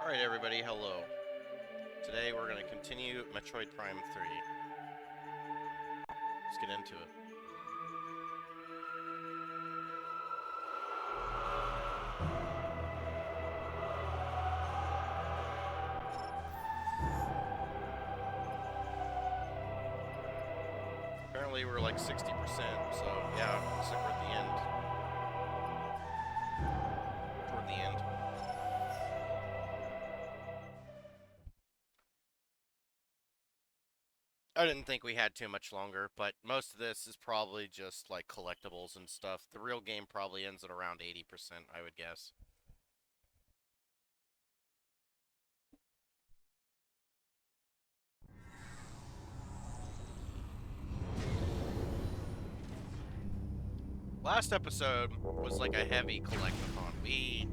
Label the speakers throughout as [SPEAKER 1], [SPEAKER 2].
[SPEAKER 1] Alright everybody, hello. Today we're going to continue Metroid Prime 3. Let's get into it. Apparently we're like 60%, so yeah, looks like we're at the end. Toward the end. I didn't think we had too much longer, but most of this is probably just like collectibles and stuff. The real game probably ends at around 80%, I would guess. Last episode was like a heavy collectathon. We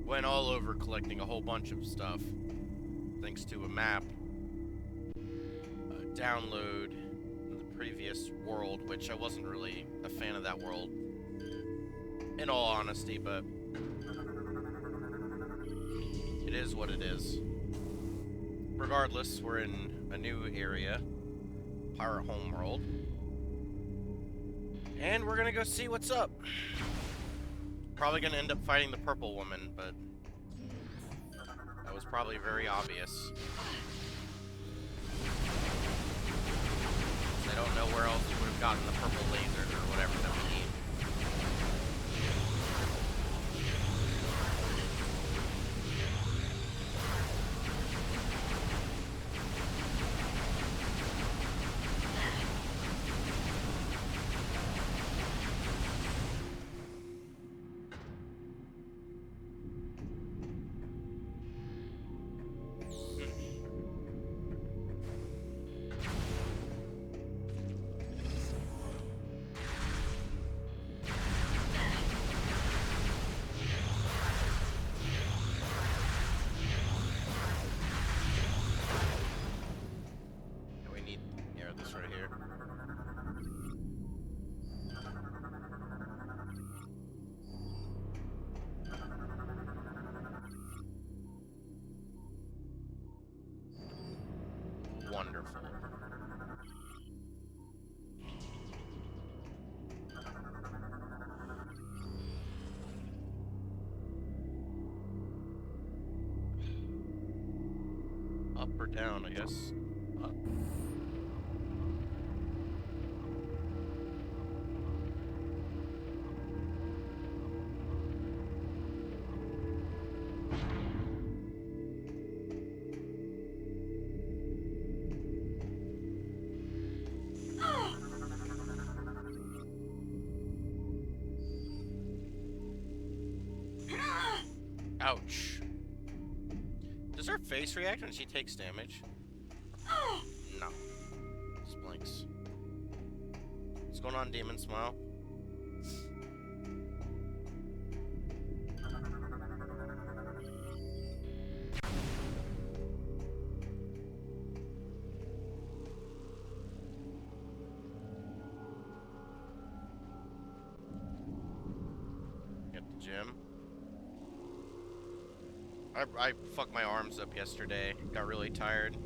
[SPEAKER 1] went all over collecting a whole bunch of stuff, thanks to a map, a download in the previous world, which I wasn't really a fan of that world, in all honesty, but it is what it is. Regardless, we're in a new area, Pirate Homeworld, and we're gonna go see what's up. Probably gonna end up fighting the purple woman, but that was probably very obvious. I don't know where else you would have gotten the purple lasers or whatever that we need. Wonderful. Up or down, I guess. Up. Ouch. Does her face react when she takes damage? No. Just blinks. What's going on, Demon Smile? Get the gym. I fucked my arms up yesterday. Got really tired.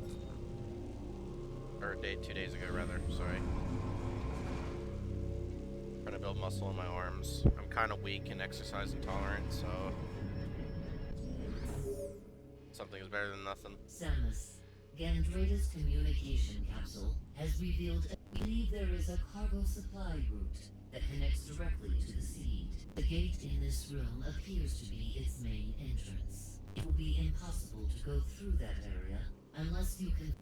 [SPEAKER 1] Or 2 days ago, rather. Sorry. Trying to build muscle in my arms. I'm kind of weak and exercise intolerant, so something is better than nothing.
[SPEAKER 2] Samus, Gandrada's communication capsule has revealed. We believe there is a cargo supply route that connects directly to the seed. The gate in this room appears to be its main entrance. It will be impossible to go through that area unless you can.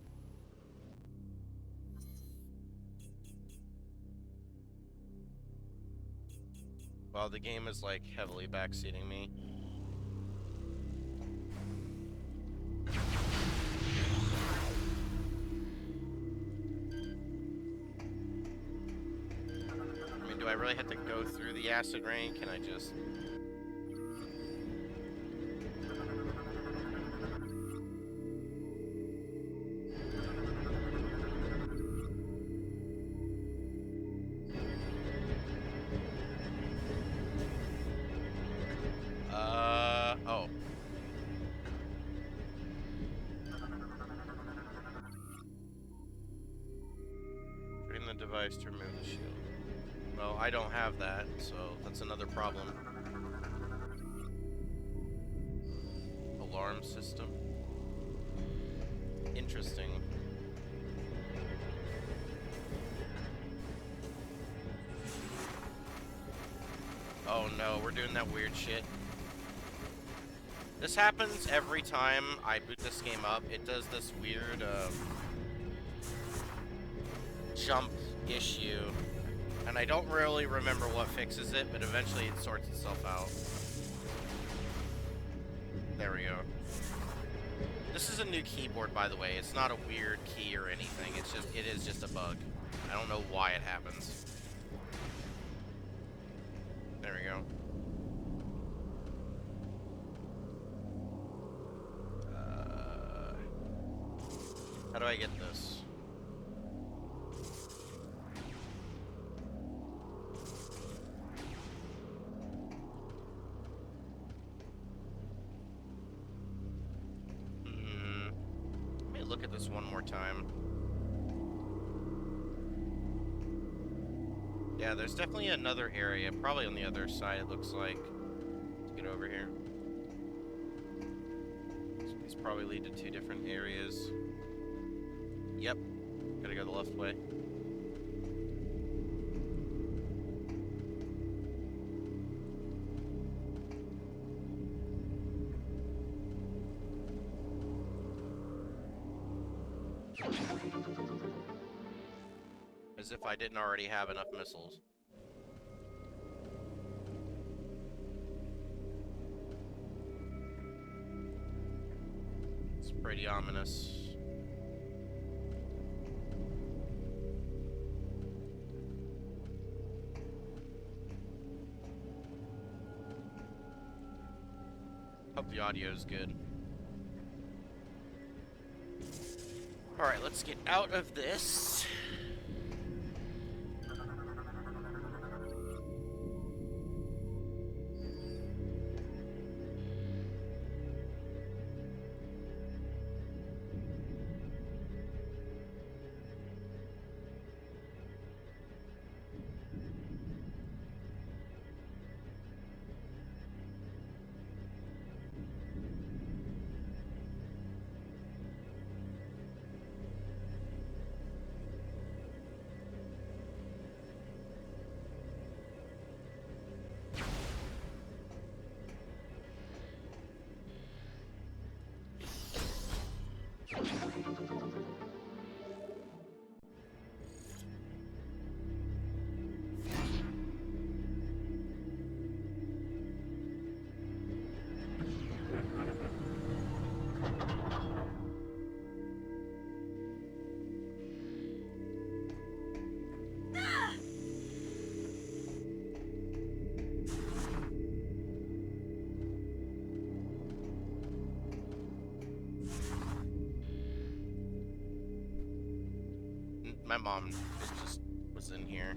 [SPEAKER 1] Well, the game is like heavily backseating me. I mean, do I really have to go through the acid rain? Can I just... oh. device to remove the shield. Well, I don't have that, so that's another problem. Alarm system. Interesting. Oh no, we're doing that weird shit. This happens every time I boot this game up. It does this weird jump issue. And I don't really remember what fixes it, but eventually it sorts itself out. There we go. This is a new keyboard, by the way. It's not a weird key or anything. It is just a bug. I don't know why it happens. There we go. How do I get this? Let me look at this one more time. Yeah, there's definitely another area, probably on the other side, it looks like. Let's get over here. These probably lead to two different areas. Yep, gotta go the left way. As if I didn't already have enough missiles. It's pretty ominous. Hope the audio is good. Alright, let's get out of this. My mom just was in here.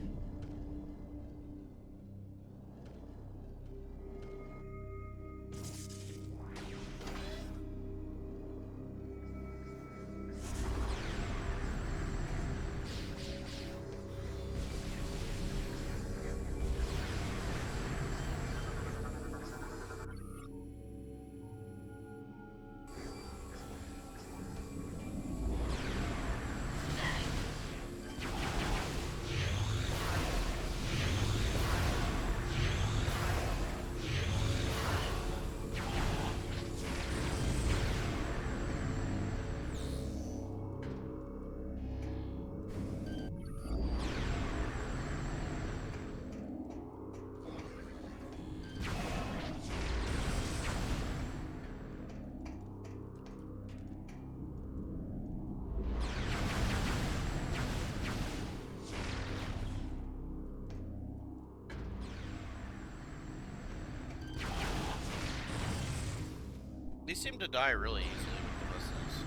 [SPEAKER 1] These seem to die really easily with the missiles.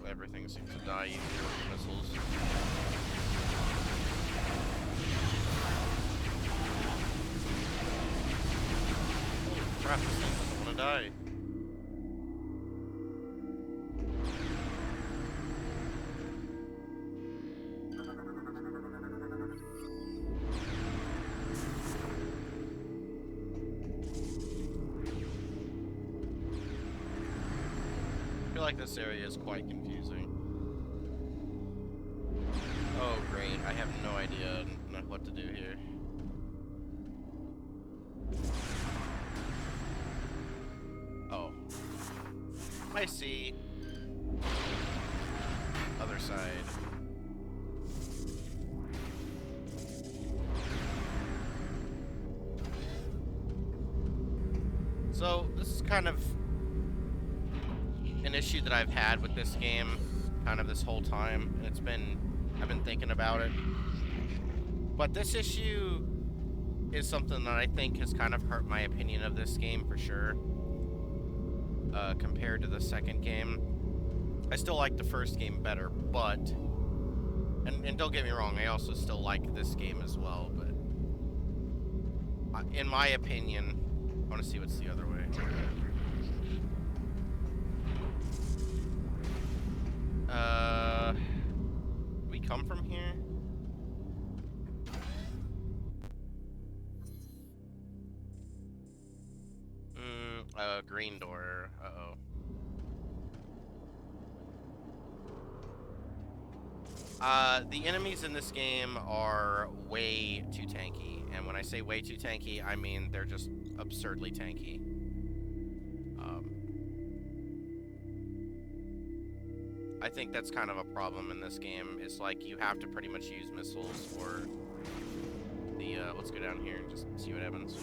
[SPEAKER 1] Everything seems to die easier with the missiles. Holy crap, this thing doesn't want to die. feel like this area is quite confusing. Oh, great. I have no idea what to do here. Oh. I see. Other side. So, this is kind of an issue that I've had with this game kind of this whole time. I've been thinking about it. But this issue is something that I think has kind of hurt my opinion of this game for sure. Compared to the second game. I still like the first game better, but... And don't get me wrong, I also still like this game as well, but... in my opinion... I want to see what's the other way. We come from here? Green door. Uh-oh. The enemies in this game are way too tanky. And when I say way too tanky, I mean they're just absurdly tanky. I think that's kind of a problem in this game. It's like you have to pretty much use missiles or the, let's go down here and just see what happens.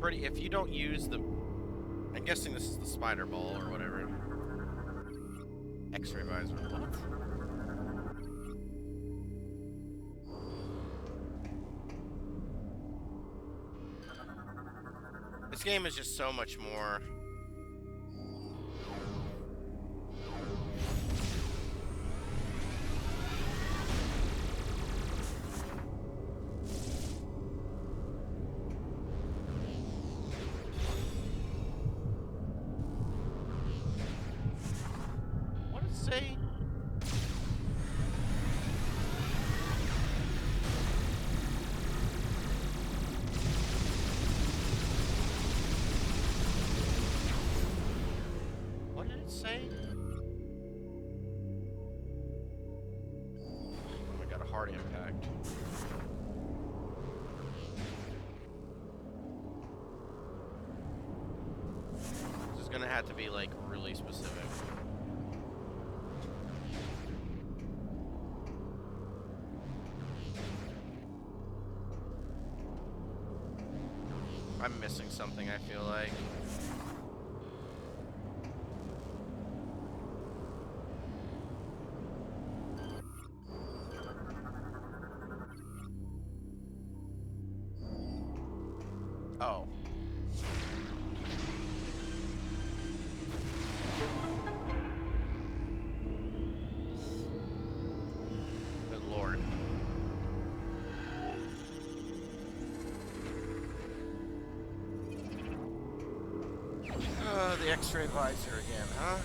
[SPEAKER 1] If you don't use the, I'm guessing this is the spider ball or whatever. X-ray visor. What? This game is just so much more. What does it say? What did it say? Oh, I got a heart impact. This is gonna have to be like really specific. I'm missing something, I feel like. Oh. Good lord. The X-ray visor again, huh?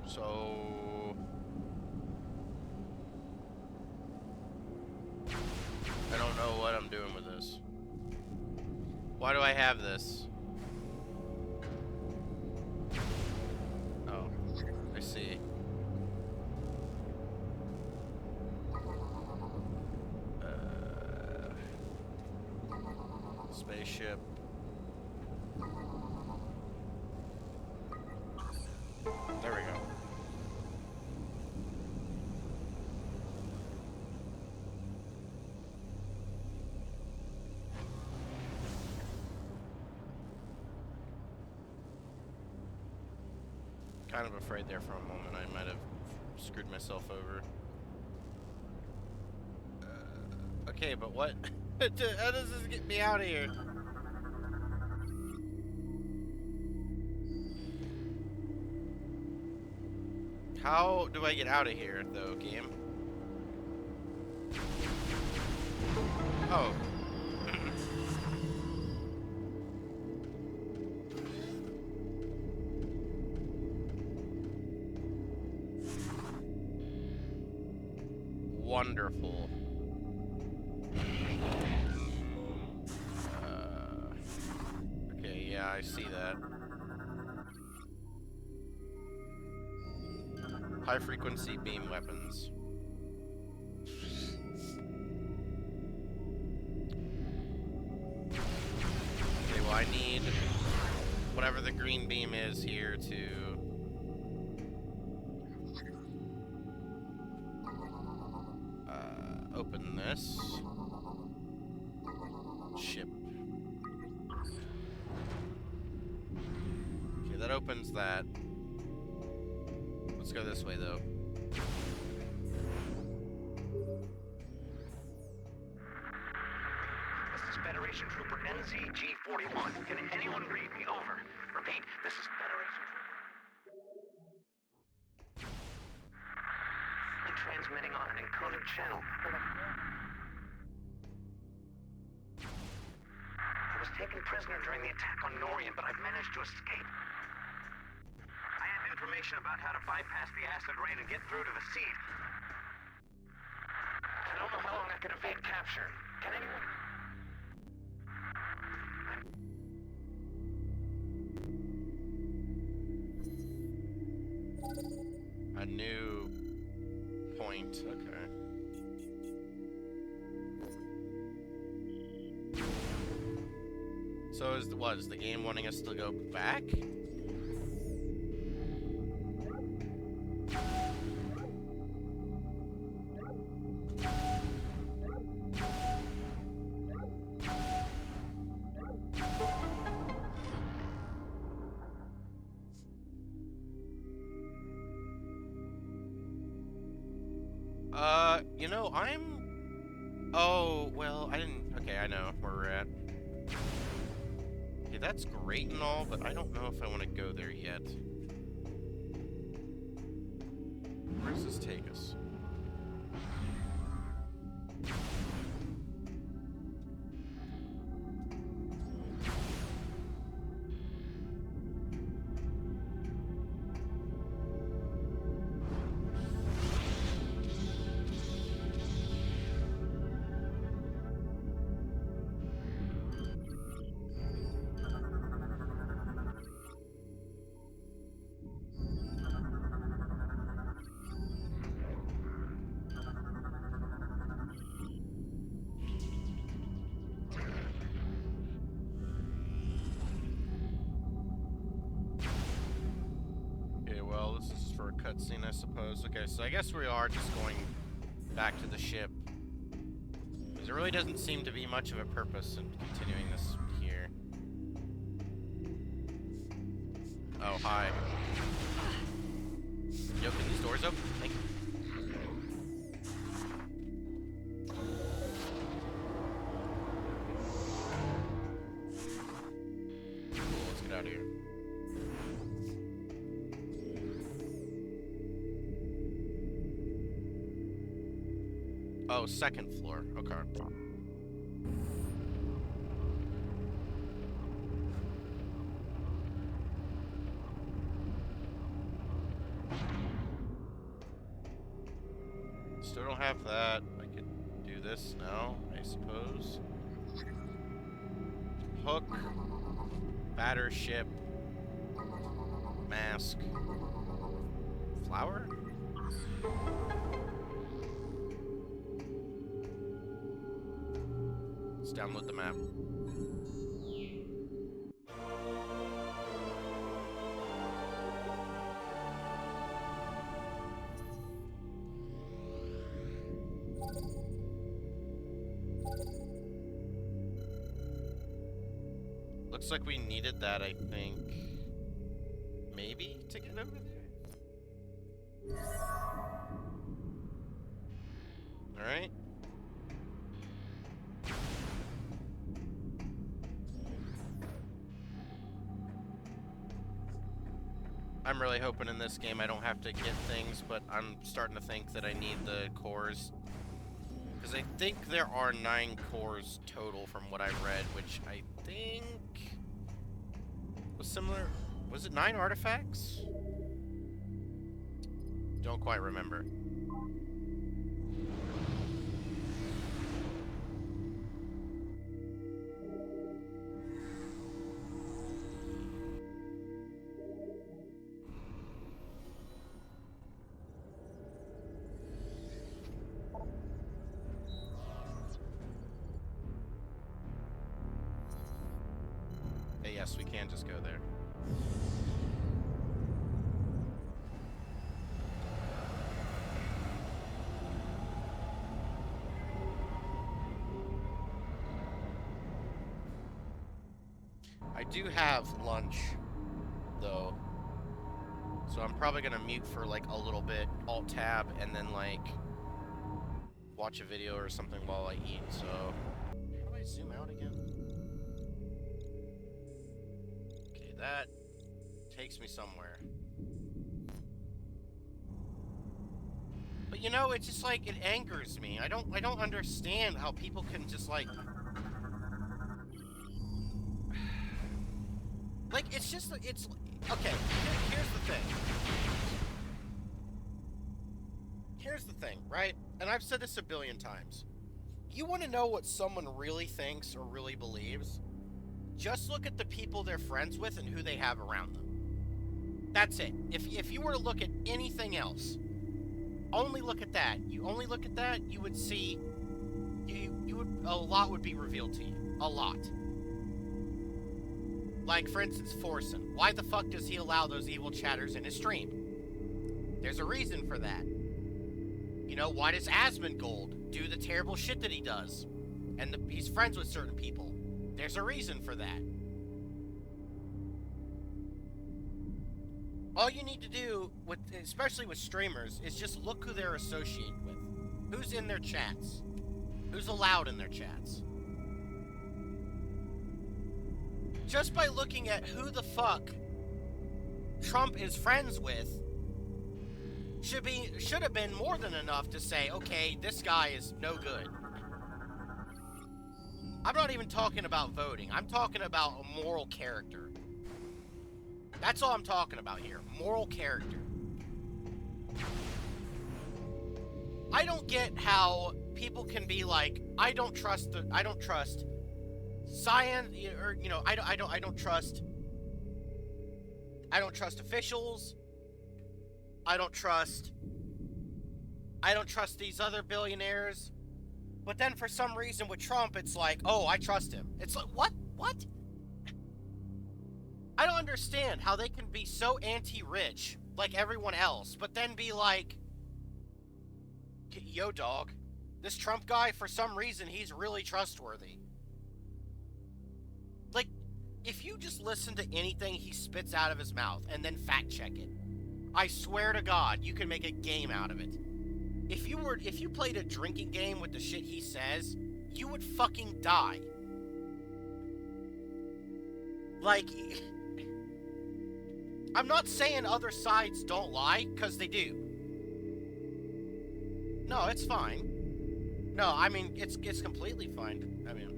[SPEAKER 1] So... I don't know what I'm doing with this. Why do I have this? Oh, I see. Spaceship. There we go. Kind of afraid there for a moment I might have screwed myself over. Okay, but what? How does this get me out of here? How do I get out of here, though, game? Oh. Wonderful. Okay, yeah, I see that. High frequency beam weapons. Okay, well I need whatever the green beam is here to open this ship. Okay, that opens that. Let's go this way though.
[SPEAKER 3] This is Federation Trooper NZG-41. Can anyone read me? Over. Repeat, this is Federation Trooper. I'm transmitting on an encoded channel. I was taken prisoner during the attack on Norien, but I've managed to escape. I have information about how to bypass the acid rain and get through to the seed. I don't know how long I can evade capture. Can anyone...
[SPEAKER 1] A new point, okay. So is the game wanting us to go back? You know, oh, well, I didn't... Okay, I know where we're at. Okay, that's great and all, but I don't know if I want to go there yet. Where does this take us? This is for a cutscene, I suppose. Okay, so I guess we are just going back to the ship. Because there really doesn't seem to be much of a purpose in continuing this here. Oh, hi. Yo, can these doors open? Thank you. Cool, let's get out of here. Oh, second floor. Okay. Still don't have that. I could do this now, I suppose. Hook. Batter ship. Mask. Flower? Let's download the map. Looks like we needed that, I think. Maybe to get over there? Alright. I'm really hoping in this game I don't have to get things, but I'm starting to think that I need the cores. Because I think there are 9 cores total from what I've read, which I think was similar. Was it 9 artifacts? Don't quite remember. Okay, yes, we can just go there. I do have lunch, though, so I'm probably gonna mute for like a little bit, Alt-Tab, and then like watch a video or something while I eat. So, how do I zoom out again? Okay, that takes me somewhere. But you know, it's just like it angers me. I don't understand how people can just like it's just, it's, okay, here's the thing. Here's the thing, right? And I've said this a billion times. You want to know what someone really thinks or really believes? Just look at the people they're friends with and who they have around them. That's it. If you were to look at anything else, only look at that. You only look at that, you would see, a lot would be revealed to you. A lot. Like, for instance, Forsen. Why the fuck does he allow those evil chatters in his stream? There's a reason for that. You know, why does Asmongold do the terrible shit that he does? And he's friends with certain people. There's a reason for that. All you need to do, especially with streamers, is just look who they're associated with. Who's in their chats? Who's allowed in their chats? Just by looking at who the fuck Trump is friends with, should have been more than enough to say, okay, this guy is no good. I'm not even talking about voting. I'm talking about a moral character. That's all I'm talking about here. Moral character. I don't get how people can be like, I don't trust science, or, you know, I don't trust officials. I don't trust these other billionaires. But then for some reason with Trump, it's like, oh, I trust him. It's like, what? What? I don't understand how they can be so anti-rich, like everyone else, but then be like, yo, dog, this Trump guy, for some reason, he's really trustworthy. Like, if you just listen to anything he spits out of his mouth and then fact check it, I swear to God, you can make a game out of it. If you played a drinking game with the shit he says, you would fucking die. Like, I'm not saying other sides don't lie, because they do. No, it's fine. No, I mean, it's completely fine. I mean,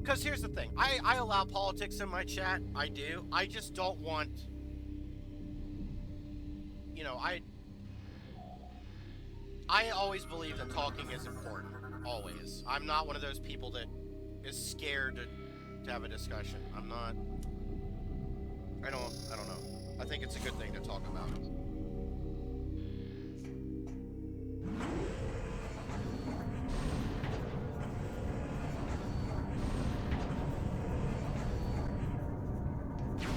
[SPEAKER 1] because here's the thing. I allow politics in my chat. I do. I just don't want, you know, I always believe that talking is important. Always. I'm not one of those people that is scared to have a discussion. I'm not. I don't know. I think it's a good thing to talk about.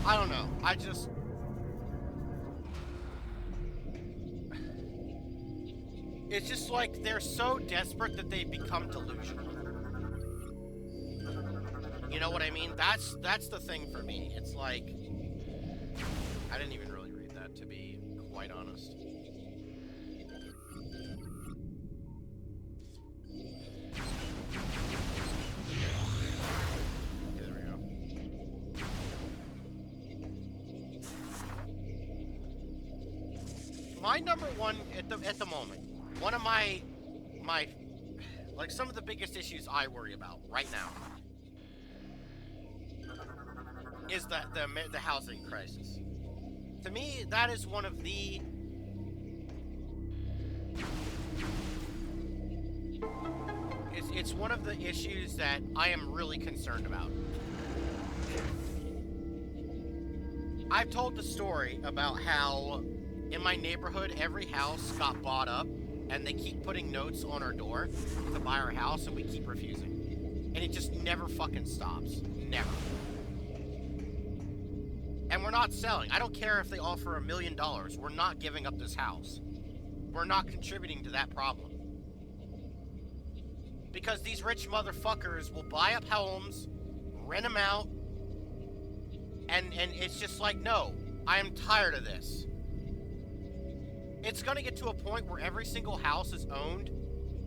[SPEAKER 1] I don't know. It's just like they're so desperate that they become delusional. You know what I mean? That's the thing for me. It's like, I didn't even really read that, to be quite honest. Okay, there we go. my number one at the moment, one of my like some of the biggest issues I worry about right now is the housing crisis. To me, that is one of the it's one of the issues that I am really concerned about. I've told the story about how in my neighborhood every house got bought up and they keep putting notes on our door to buy our house and we keep refusing. And it just never fucking stops. Never. And we're not selling. I don't care if they offer $1 million. We're not giving up this house. We're not contributing to that problem. Because these rich motherfuckers will buy up homes, rent them out, and it's just like, no, I am tired of this. It's gonna get to a point where every single house is owned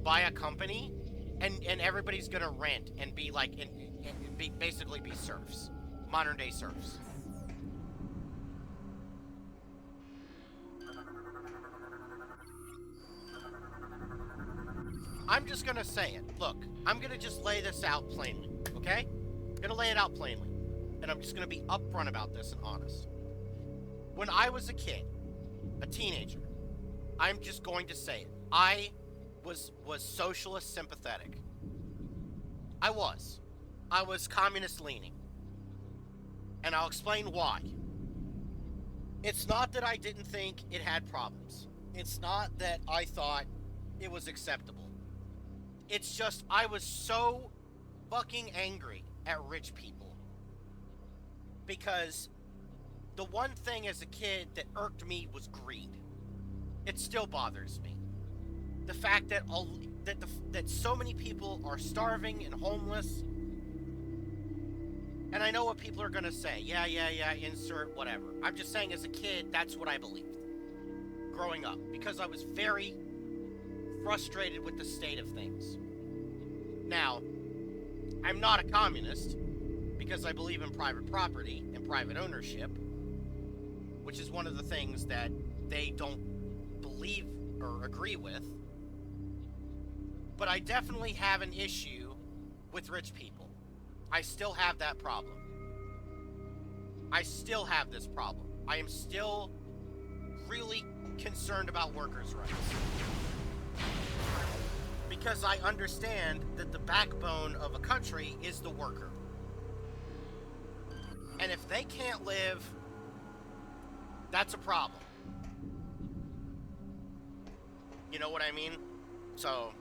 [SPEAKER 1] by a company, and everybody's gonna rent and be like, basically be serfs, modern day serfs. I'm just gonna say it. Look, I'm gonna just lay this out plainly, okay? I'm gonna lay it out plainly. And I'm just gonna be upfront about this and honest. When I was a kid, a teenager, I'm just going to say it. I was socialist sympathetic. I was communist leaning. And I'll explain why. It's not that I didn't think it had problems. It's not that I thought it was acceptable. It's just I was so fucking angry at rich people. Because the one thing as a kid that irked me was greed. It still bothers me. The fact that that so many people are starving and homeless. And I know what people are gonna say. Yeah, insert whatever. I'm just saying as a kid, that's what I believed. Growing up. Because I was very frustrated with the state of things. Now, I'm not a communist. Because I believe in private property and private ownership, which is one of the things that they don't believe or agree with. But I definitely have an issue with rich people. I still have that problem. I still have this problem. I am still really concerned about workers' rights. Because I understand that the backbone of a country is the worker. And if they can't live, that's a problem. You know what I mean? So,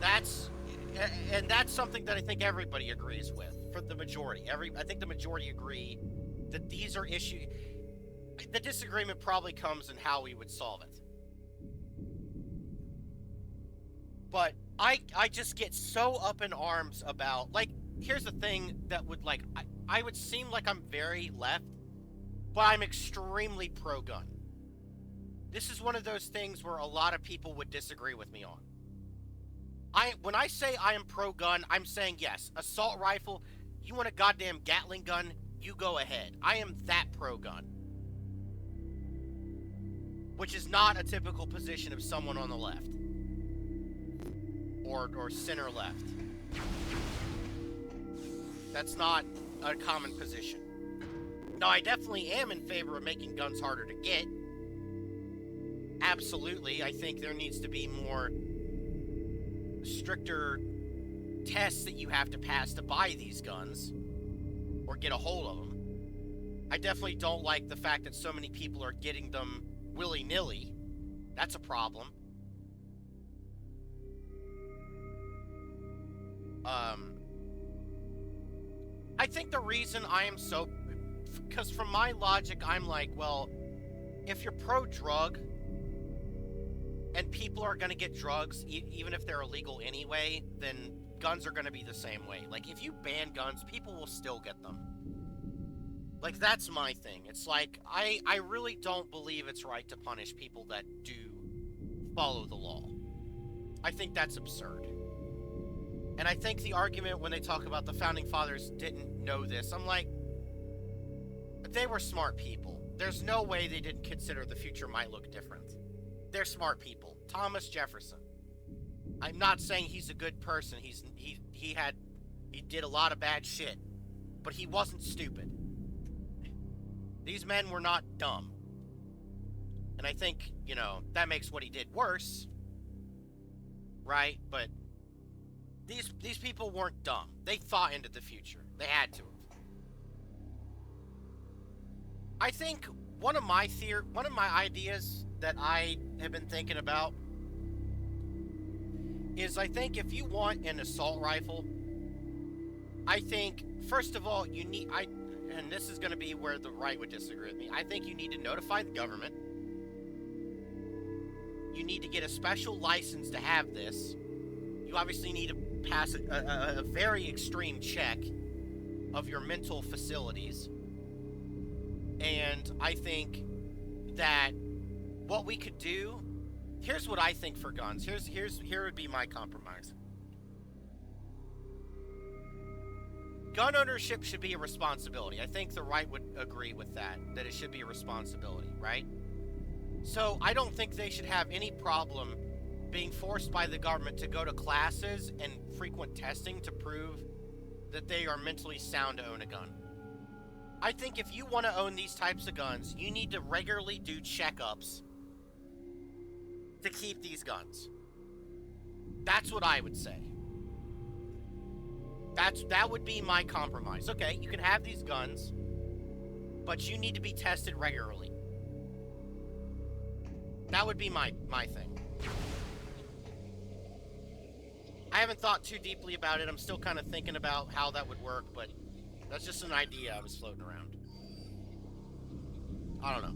[SPEAKER 1] that's something that I think everybody agrees with, for the majority. I think the majority agree that these are issues. The disagreement probably comes in how we would solve it. But I just get so up in arms about, like, here's the thing that would, like, I would seem like I'm very left, but I'm extremely pro-gun. This is one of those things where a lot of people would disagree with me on. When I say I am pro-gun, I'm saying yes, assault rifle, you want a goddamn Gatling gun, you go ahead. I am that pro-gun. Which is not a typical position of someone on the left. Or center left. That's not a common position. Now, I definitely am in favor of making guns harder to get. Absolutely. I think there needs to be more stricter tests that you have to pass to buy these guns or get a hold of them. I definitely don't like the fact that so many people are getting them willy-nilly. That's a problem. I think the reason I am so... Because from my logic, I'm like, well, if you're pro-drug, and people are going to get drugs, even if they're illegal anyway, then guns are going to be the same way. Like, if you ban guns, people will still get them. Like, that's my thing. It's like, I really don't believe it's right to punish people that do follow the law. I think that's absurd. And I think the argument when they talk about the founding fathers didn't know this, I'm like, they were smart people. There's no way they didn't consider the future might look different. They're smart people. Thomas Jefferson. I'm not saying he's a good person. He did a lot of bad shit, but he wasn't stupid. These men were not dumb. And I think, you know, that makes what he did worse, right? But these people weren't dumb. They thought into the future. They had to have. I think one of my ideas that I have been thinking about is I think if you want an assault rifle, I think first of all and this is going to be where the right would disagree with me. I think you need to notify the government. You need to get a special license to have this. You obviously need to pass a very extreme check of your mental facilities. And I think that what we could do, here's what I think for guns. Here would be my compromise. Gun ownership should be a responsibility. I think the right would agree with that it should be a responsibility, right? So I don't think they should have any problem being forced by the government to go to classes and frequent testing to prove that they are mentally sound to own a gun. I think if you want to own these types of guns, you need to regularly do checkups to keep these guns. That's what I would say. That would be my compromise. Okay, you can have these guns, but you need to be tested regularly. That would be my thing. I haven't thought too deeply about it. I'm still kind of thinking about how that would work, but that's just an idea I was floating around. I don't know.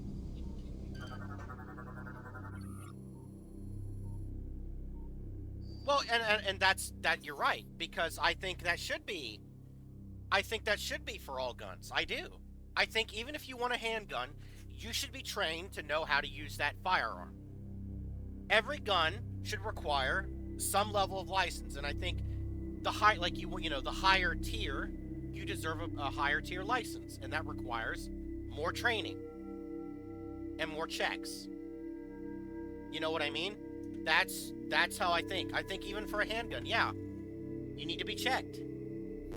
[SPEAKER 1] Well, and that's you're right, because I think that should be for all guns. I do. I think even if you want a handgun, you should be trained to know how to use that firearm. Every gun should require some level of license, and I think the higher tier, you deserve a higher tier license, and that requires more training and more checks. You know what I mean? That's how I think. I think even for a handgun, yeah, you need to be checked.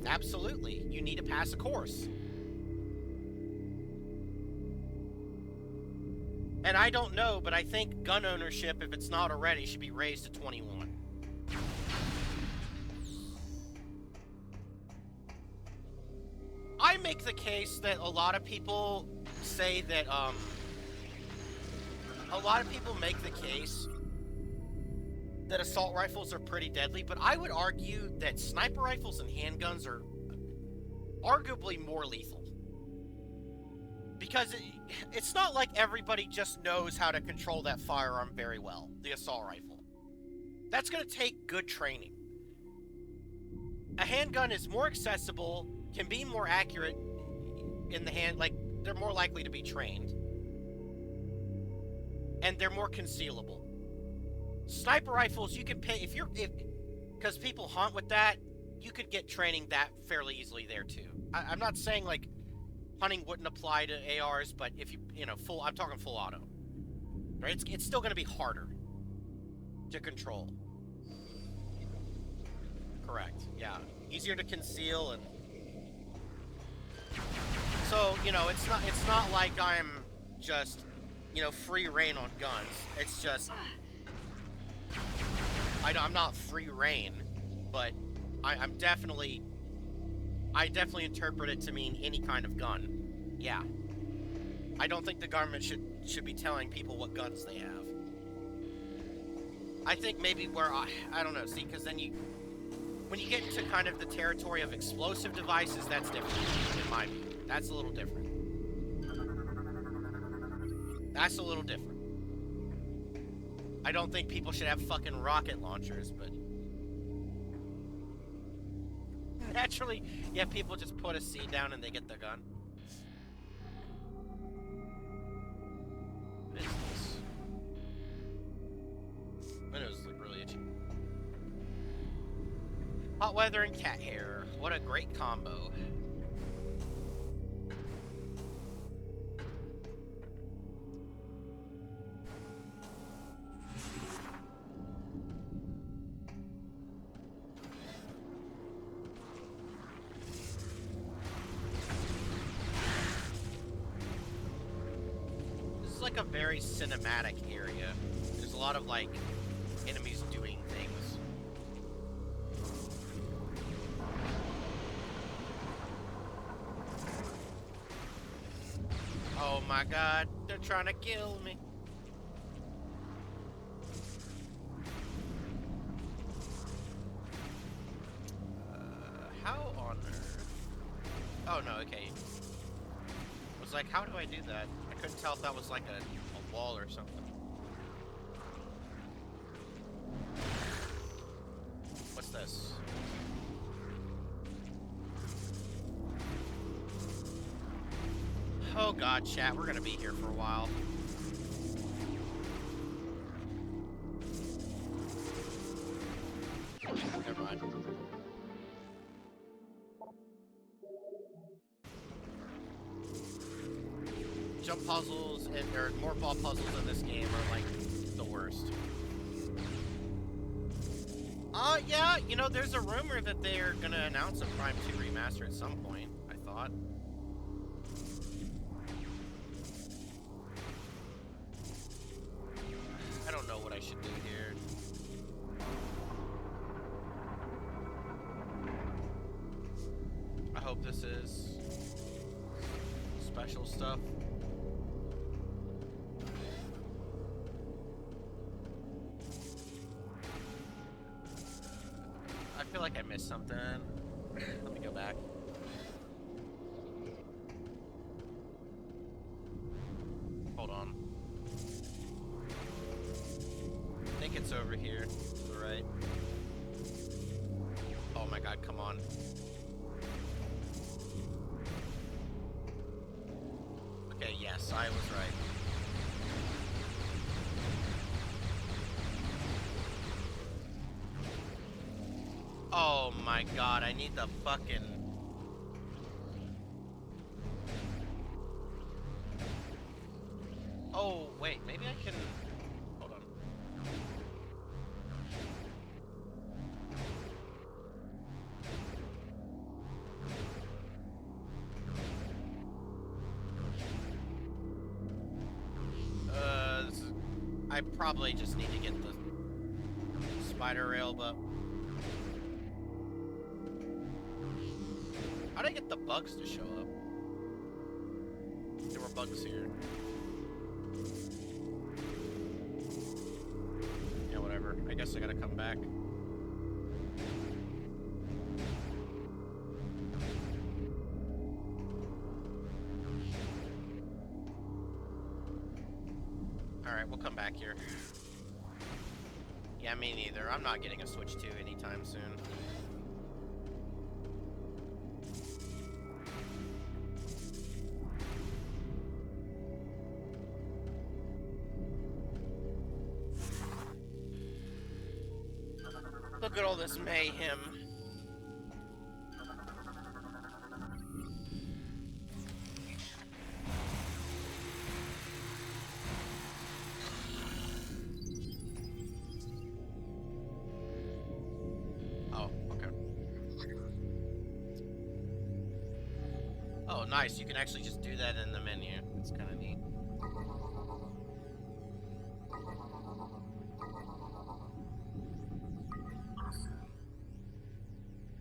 [SPEAKER 1] Absolutely. You need to pass a course. And I don't know, but I think gun ownership, if it's not already, should be raised to 21. I make the case that a lot of people say that, a lot of people make the case that assault rifles are pretty deadly, but I would argue that sniper rifles and handguns are arguably more lethal. Because it's not like everybody just knows how to control that firearm very well, the assault rifle. That's going to take good training. A handgun is more accessible, can be more accurate in the hand, like, they're more likely to be trained. And they're more concealable. Sniper rifles, you can pay, because people hunt with that, you could get training that fairly easily there too. I'm not saying, like, hunting wouldn't apply to ARs, but if I'm talking full auto. Right? It's still going to be harder to control. Correct, yeah. Easier to conceal, and so, it's not like I'm just, free reign on guns. It's just, I'm not free reign, but I definitely interpret it to mean any kind of gun. Yeah. I don't think the government should be telling people what guns they have. I think maybe where I don't know, see, because then when you get into kind of the territory of explosive devices, that's different, in my view. That's a little different. That's a little different. I don't think people should have fucking rocket launchers, but naturally, yeah, people just put a seed down and they get their gun. What is this? My nose is like really itchy. Hot Hot weather and cat hair. What a great combo. This is like a very cinematic area. There's a lot of like enemies doing things. Oh my god, they're trying to kill me. How on earth? Oh no, okay. I was like, how do I do that? I couldn't tell if that was like a wall or something. What's this? Oh god, chat, we're gonna be here for a while. Never mind. Jump puzzles or more ball puzzles in this game are like the worst. Yeah, you know, there's a rumor that they're gonna announce a Prime 2 remaster at some point, I thought. I don't know what I should do here. I hope this is special stuff. I feel like I missed something. Let me go back. Hold on. I think it's over here to the right. Oh my god, come on. Okay, yes, I was right. Oh my god, I need the fucking... Oh, wait, maybe I can... Hold on. This is... I probably just need to get the spider rail, but... How'd I get the bugs to show up? There were bugs here. Yeah, whatever. I guess I gotta come back. Alright, we'll come back here. Yeah, me neither. I'm not getting a Switch 2 anytime soon. Look at all this mayhem. Oh, okay. Oh, nice. You can actually just do that in the menu. It's kind of neat.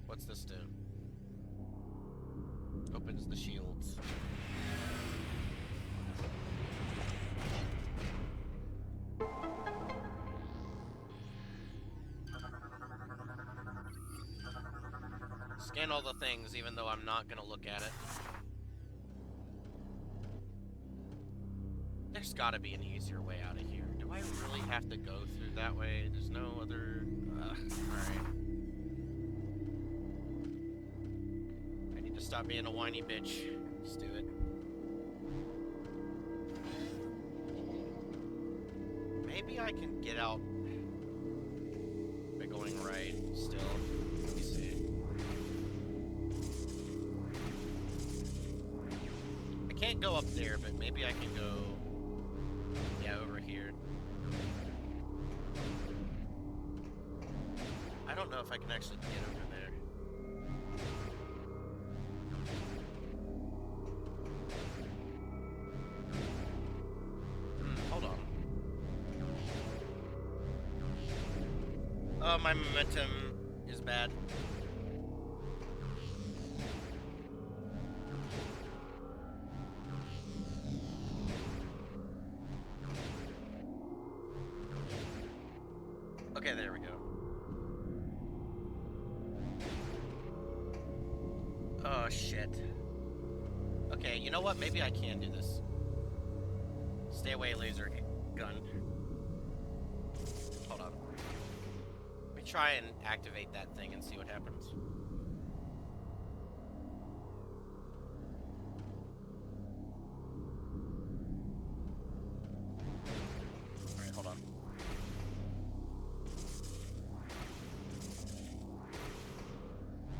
[SPEAKER 1] What's this do? Opens the shields. Scan all the things, even though I'm not gonna look at it. There's gotta be an easier way out of here. Do I really have to go through that way? There's no other... alright. Stop being a whiny bitch. Just do it. Maybe I can get out by going right still. Let me see. can't go up there, but maybe I can go... Yeah, over here. I don't know if I can actually get over there. Hold on. Oh, my momentum is bad. Okay, there we go. Oh, shit. Okay, you know what? Maybe I can do this. Stay away, laser gun. Hold on. Let me try and activate that thing and see what happens. Alright, hold on.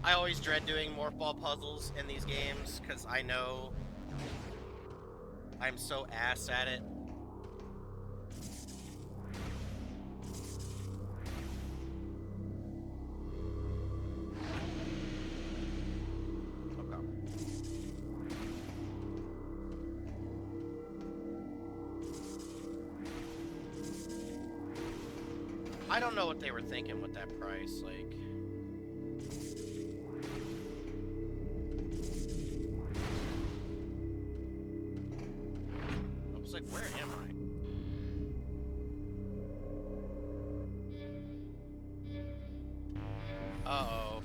[SPEAKER 1] I always dread doing morph ball puzzles in these games, because I know I'm so ass at it. Okay. I don't know what they were thinking with that price, like... Like, where am I? Uh-oh.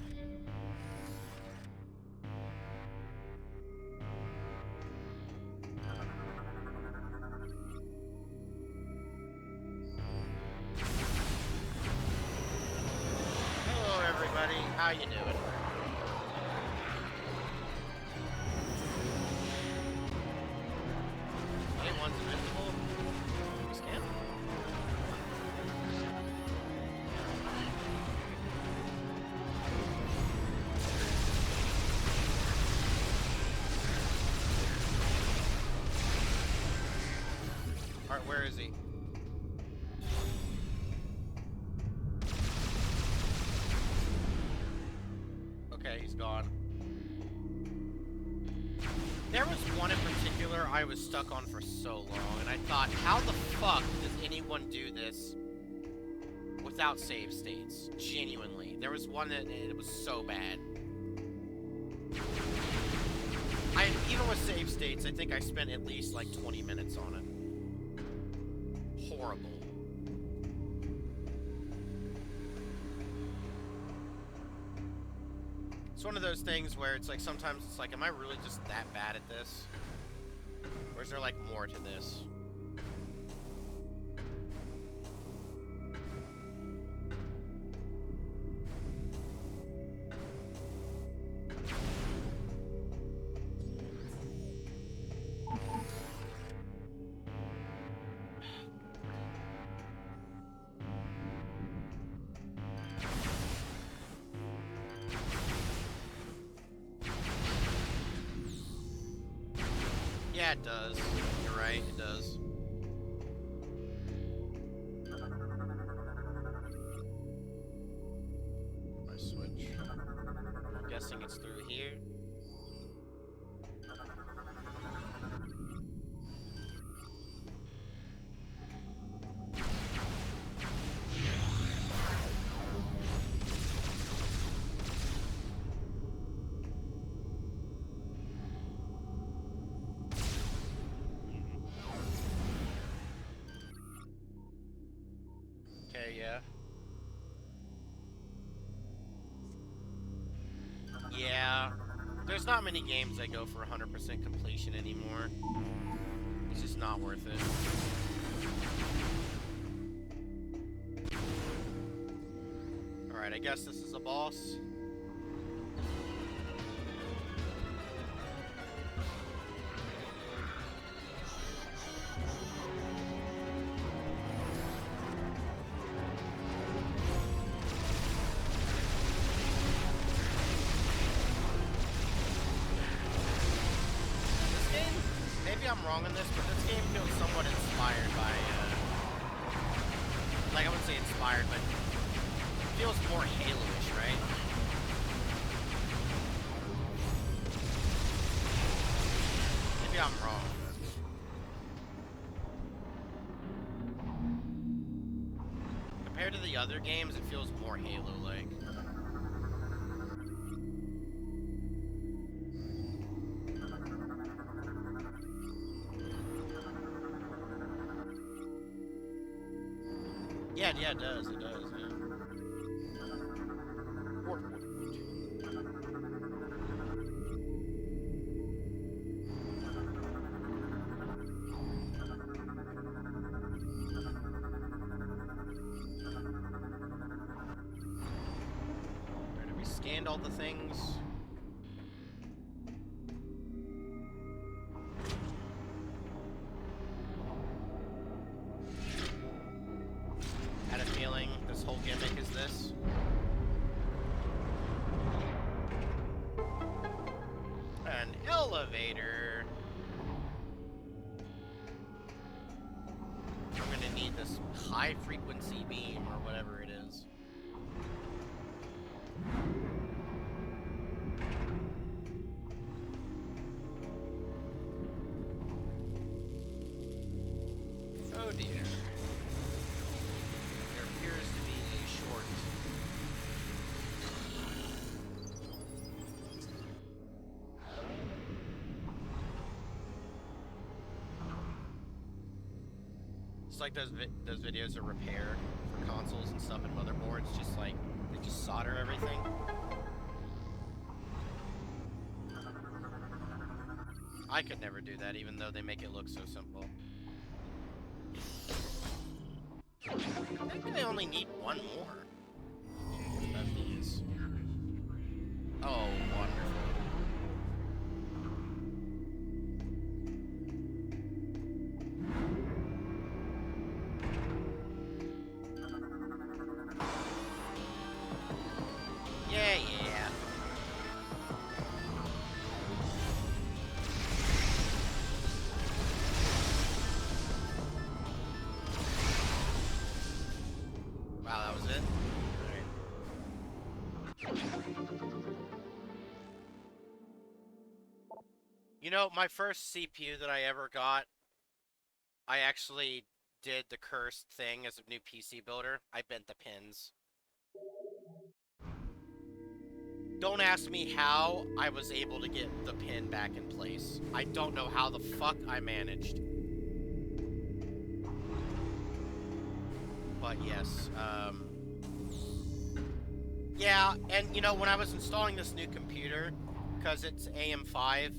[SPEAKER 1] Hello, everybody. How you doing? One's invincible. Scan. Alright, where is he? Okay, he's gone. There was one in particular I was stuck on for so long, and I thought, how the fuck does anyone do this without save states? Genuinely. There was one that it was so bad. Even with save states, I think I spent at least like 20 minutes on it. Horrible. It's one of those things where it's like, sometimes it's like, am I really just that bad at this? Or is there like more to this? Yeah, it does. You're right, it does. My switch. I'm guessing it's through here. Okay, yeah. Yeah. There's not many games that go for 100% completion anymore. It's just not worth it. Alright, I guess this is a boss. maybe I'm wrong on this, but this game feels somewhat inspired by, like, I wouldn't say inspired, but it feels more Halo-ish, right? Maybe I'm wrong. Compared to the other games, it feels more Halo-like. Yeah, it does, yeah. Wart. Alright, have we scanned all the things? Had a feeling this whole gimmick is this. An elevator. I'm gonna need this high frequency beam or whatever it is. Oh dear. There appears to be a short. It's like those videos of repair for consoles and stuff and motherboards, just like they just solder everything. I could never do that, even though they make it look so simple. I think I only need one more of these. Oh, wonderful. Yeah. Wow, that was it? Alright. You know, my first CPU that I ever got, I actually did the cursed thing as a new PC builder. I bent the pins. Don't ask me how I was able to get the pin back in place. I don't know how the fuck I managed. But yes, yeah, and you know, when I was installing this new computer, because it's AM5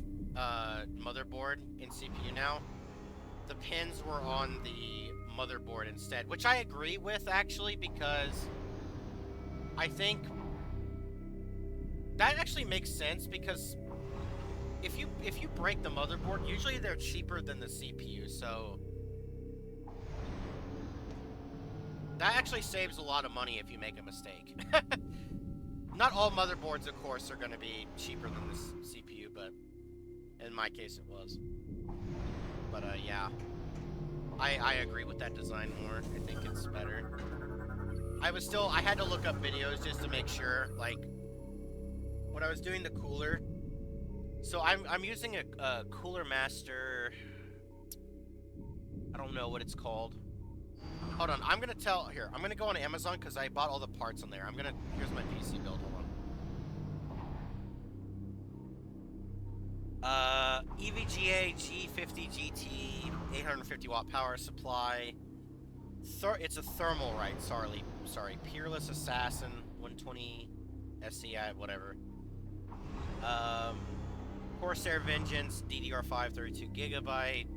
[SPEAKER 1] motherboard in CPU now, the pins were on the motherboard instead, which I agree with actually, because I think that actually makes sense, because if you break the motherboard, usually they're cheaper than the CPU, so that actually saves a lot of money if you make a mistake. Not all motherboards, of course, are going to be cheaper than the CPU, but in my case it was. But yeah, I agree with that design more. I think it's better. I had to look up videos just to make sure, like, when I was doing the cooler. So I'm using a Cooler Master. I don't know what it's called. Hold on, I'm gonna go on Amazon because I bought all the parts on there. Here's my PC build. Hold on. EVGA G50 GT, 850 watt power supply. It's a Thermalright. Sorry, Peerless Assassin, 120 SCI, whatever. Corsair Vengeance, DDR5, 32 gigabyte.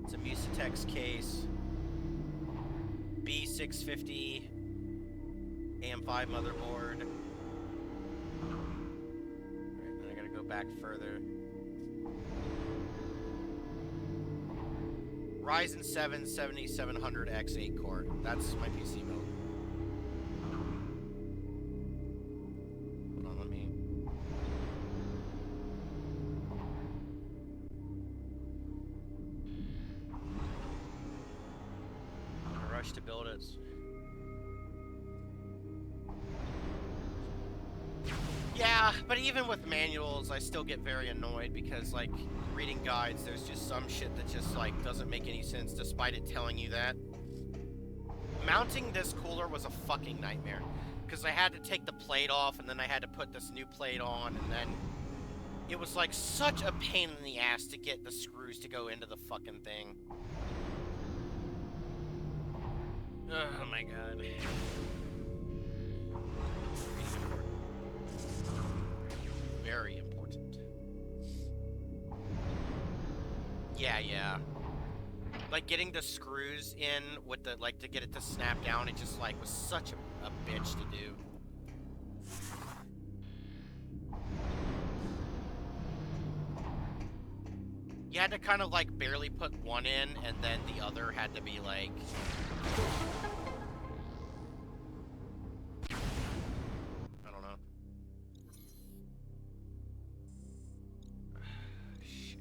[SPEAKER 1] It's a Musatex case. B650 AM5 motherboard. Alright, then I gotta go back further. Ryzen 7 7700X 8 core. That's my PC build. Hold on, let me... much to build it. Yeah, but even with manuals, I still get very annoyed because, like, reading guides, there's just some shit that just, like, doesn't make any sense despite it telling you that. Mounting this cooler was a fucking nightmare because I had to take the plate off and then I had to put this new plate on, and then it was, like, such a pain in the ass to get the screws to go into the fucking thing. Oh my god. Very important. Yeah. Like, getting the screws in with the, like, to get it to snap down, it just, like, was such a bitch to do. You had to kind of, like, barely put one in, and then the other had to be, like... I don't know. Shit.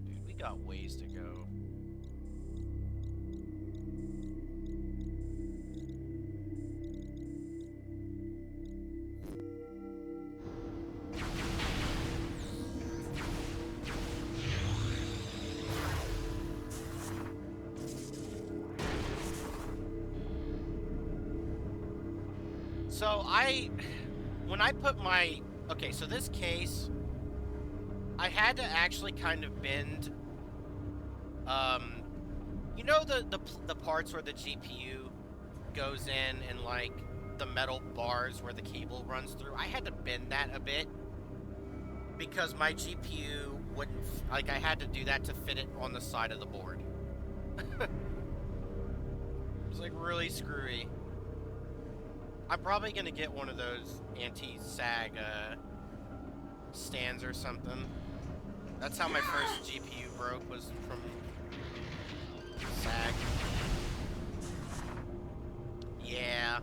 [SPEAKER 1] Dude, we got ways to go. So when I put my, okay, so this case, I had to actually kind of bend, you know the parts where the GPU goes in and, like, the metal bars where the cable runs through, I had to bend that a bit because my GPU wouldn't, like, I had to do that to fit it on the side of the board. It was, like, really screwy. I'm probably gonna get one of those anti-sag stands or something. That's how my first GPU broke, was from sag. Yeah.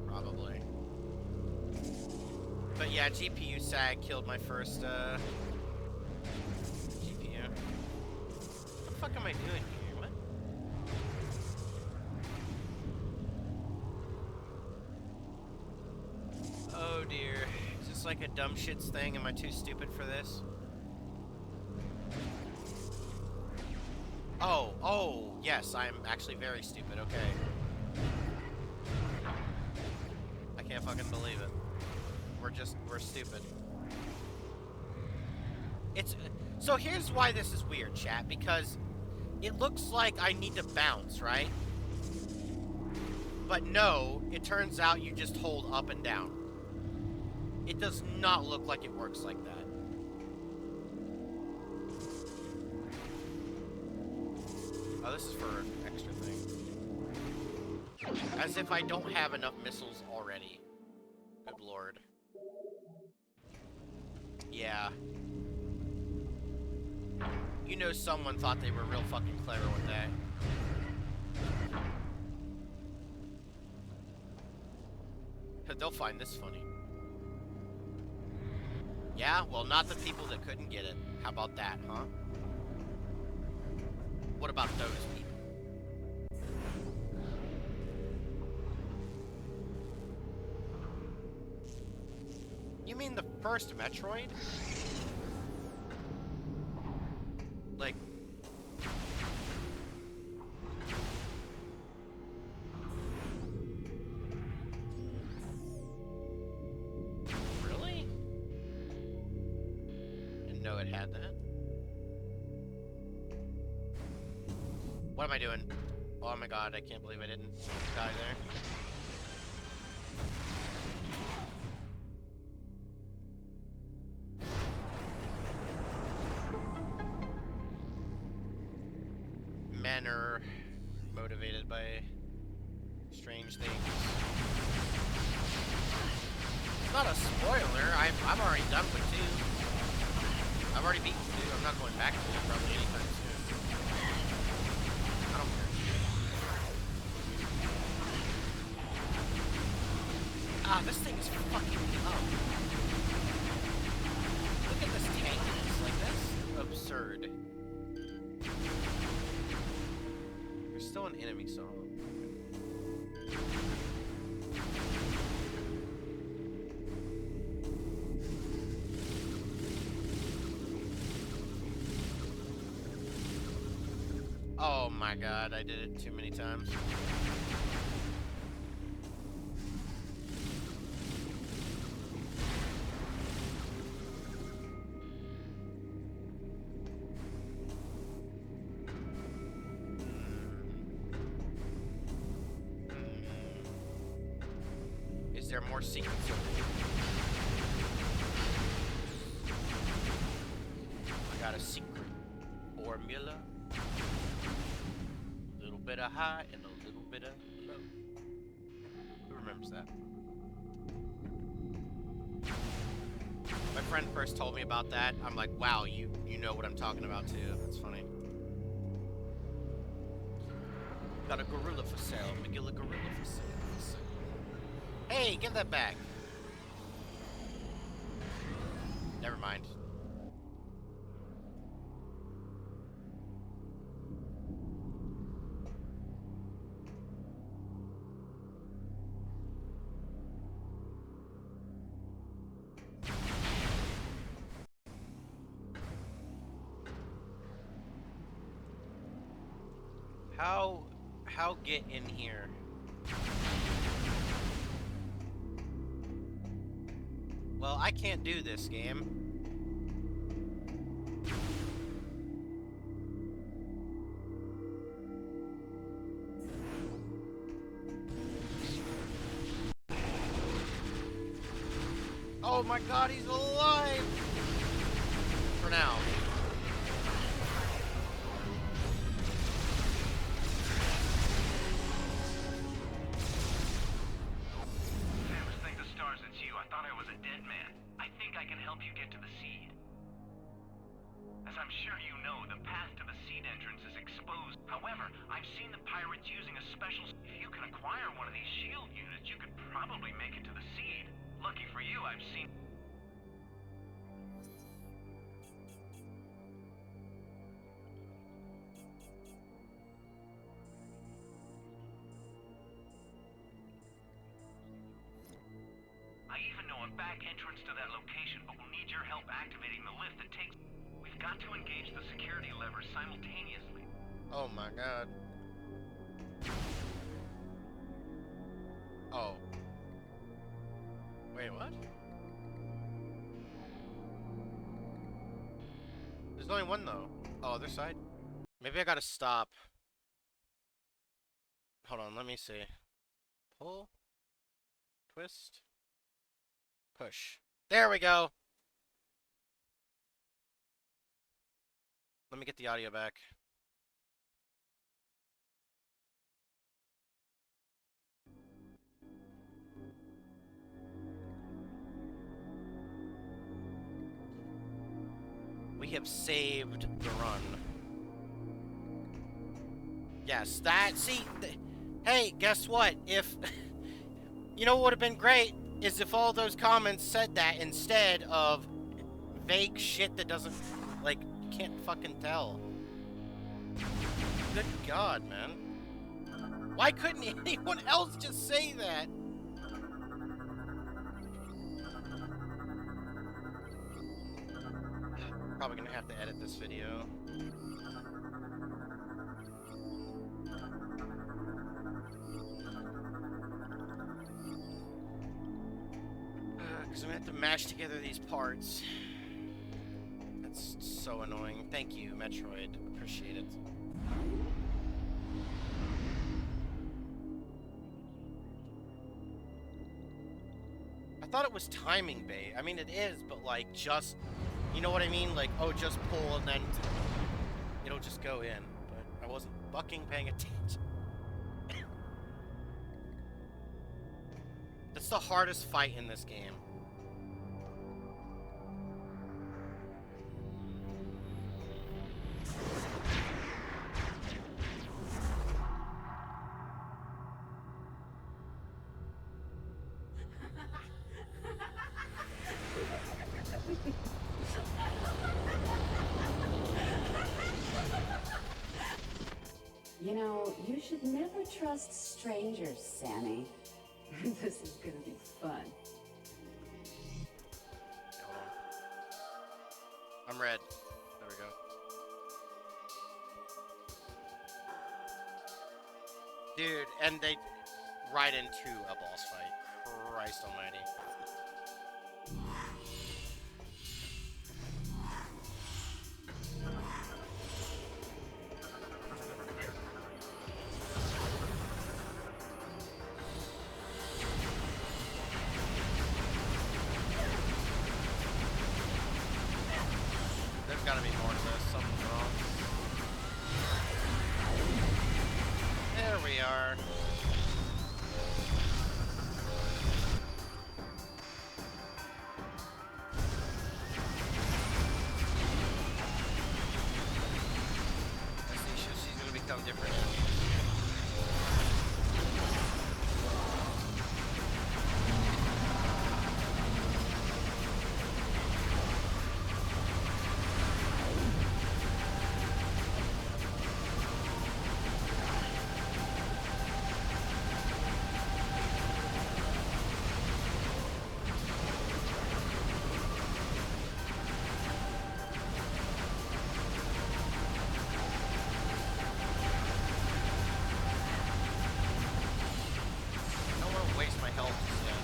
[SPEAKER 1] Probably. But yeah, GPU sag killed my first GPU. What the fuck am I doing here? What? Oh dear. Is this like a dumb shits thing? Am I too stupid for this? Oh, yes, I'm actually very stupid, okay. I can't fucking believe it. We're stupid. So here's why this is weird, chat, because it looks like I need to bounce, right? But no, it turns out you just hold up and down. It does not look like it works like that. Oh, this is for an extra thing. As if I don't have enough missiles already. Good lord. Yeah. You know someone thought they were real fucking clever with that. They'll find this funny. Yeah? Well, not the people that couldn't get it. How about that, huh? What about those people? You mean the first Metroid? Like... Really? Didn't know it had that. What am I doing? Oh my god, I can't believe I didn't die there. Men are motivated by strange things. It's not a spoiler. I'm already done with 2. I've already beaten 2. I'm not going back to it probably anytime soon. I don't care. Ah, this thing is fucking dumb. Look at this tankiness. Like, that's absurd. Kill an enemy solo. Oh my god, I did it too many times. Is there more secrets over here? I got a secret formula. A little bit of high and a little bit of low. Who remembers that? My friend first told me about that. I'm like, wow, you know what I'm talking about too. That's funny. Got a gorilla for sale. Megilla gorilla for sale. Hey, give that back. Never mind. How get in here? Well, I can't do this game. Oh my god, he's alive! For now.
[SPEAKER 3] I'm sure you know, the path to the seed entrance is exposed. However, I've seen the pirates using a special... If you can acquire one of these shield units, you could probably make it to the seed. Lucky for you, I've seen... I even know a back entrance to that location, but we'll need your help activating the lift that takes... We've got to engage the security levers simultaneously.
[SPEAKER 1] Oh my god. Oh. Wait, what? There's only one though. Oh, other side? Maybe I gotta stop. Hold on, let me see. Pull. Twist. Push. There we go! Let me get the audio back. We have saved the run. Yes, that, see, hey, guess what? If, you know what would have been great is if all those comments said that instead of vague shit that doesn't, like, can't fucking tell. Good God, man. Why couldn't anyone else just say that? Probably gonna have to edit this video. Because I'm gonna have to mash together these parts. That's so annoying. Thank you, Metroid. Appreciate it. I thought it was timing bait. I mean, it is, but like, just, you know what I mean? Like, oh, just pull and then it'll just go in. But I wasn't fucking paying attention. That's the hardest fight in this game.
[SPEAKER 4] You know, you should never trust strangers, Sammy. This is gonna be fun.
[SPEAKER 1] Hold on. I'm red. There we go. Dude, and they right into a boss fight. Christ almighty. There's gotta be more to this. Something's wrong. There we are. I see she's gonna become different. I don't want to waste my health just yet.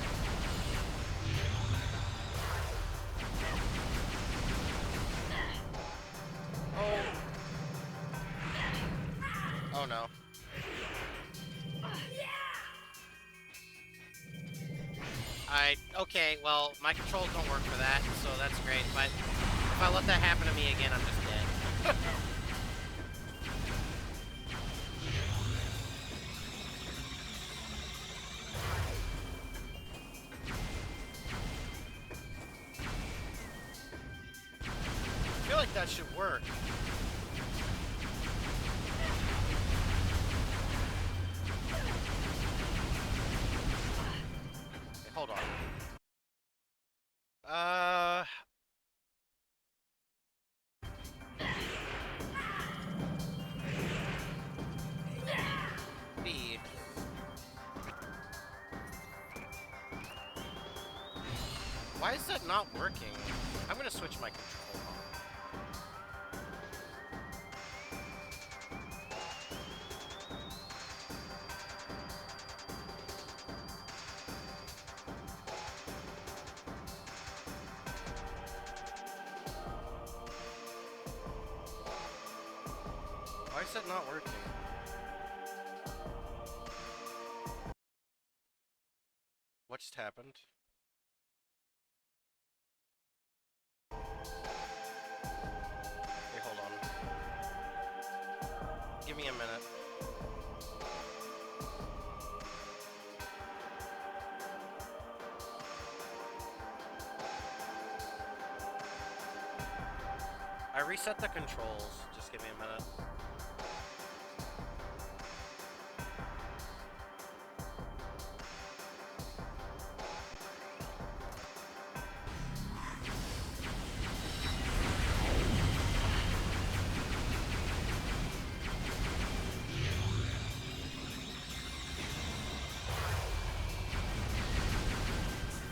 [SPEAKER 1] Oh no. Okay, well, my controls don't work for that, so that's great, but if I let that happen to me again, I'm just dead. I feel like that should work. Hey, hold on. B. Why is that not working? I'm gonna switch my control on. Why is that not working? What just happened? Hey, hold on. Give me a minute. I reset the controls. Just give me a minute.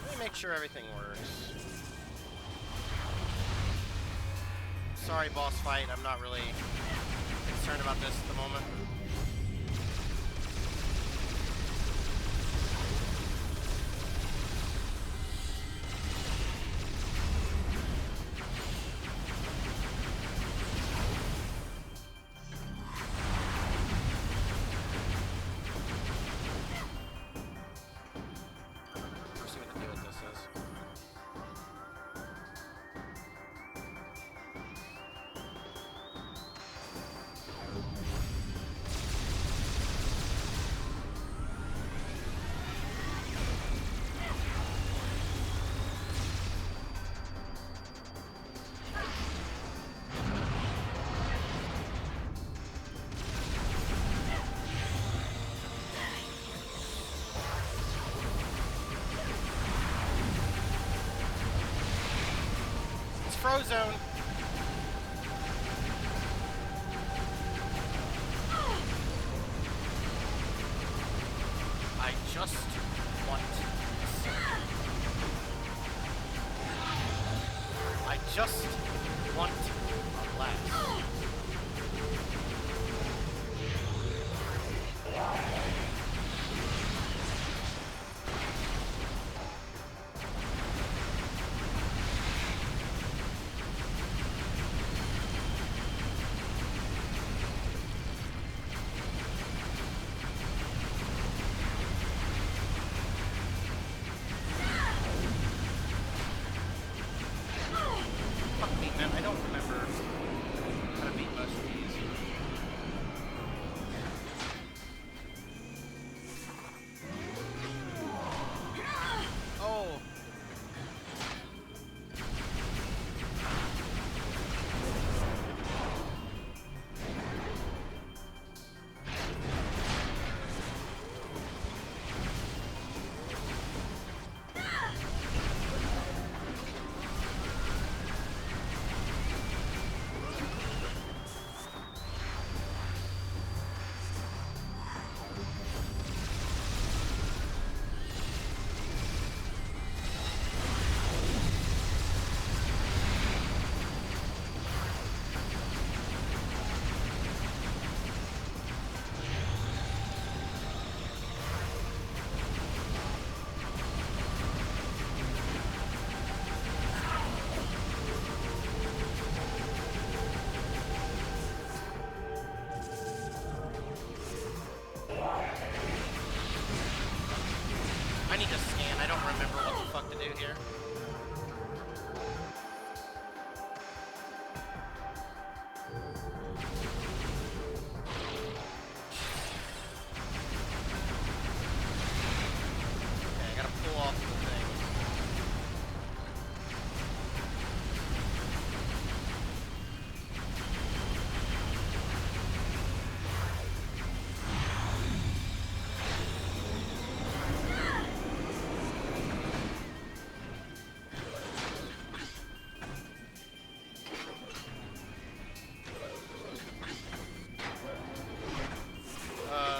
[SPEAKER 1] Let me make sure everything works. Sorry, boss fight. I'm not really concerned about this at the moment. Let's see what the deal with this is. It's Frozone. just want I just want a laugh. Fuck me, man. I don't remember how to beat most of these. Oh! I need to scan. I don't remember what the fuck to do here. Okay, I gotta pull off the thing.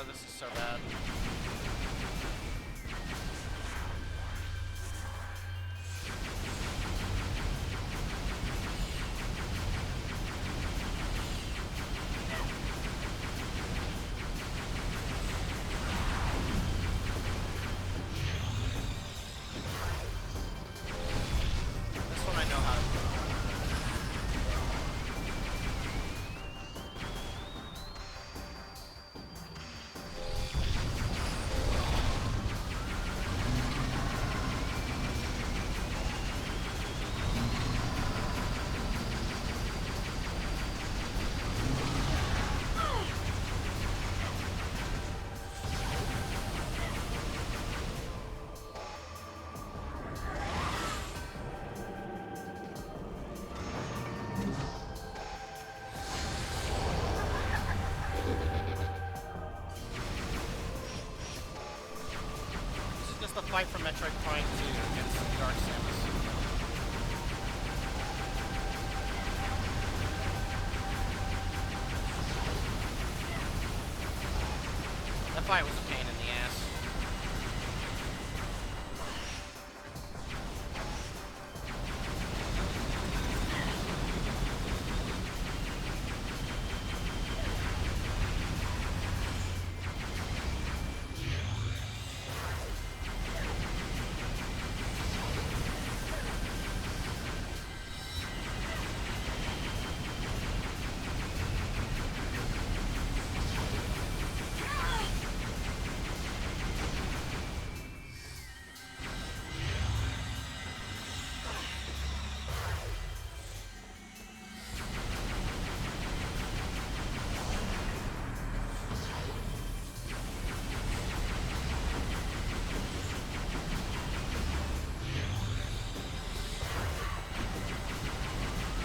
[SPEAKER 1] This is so bad. This one I know how to do. This is just a fight from Metroid Prime 2 against Dark Samus. That fight was a pain in the ass.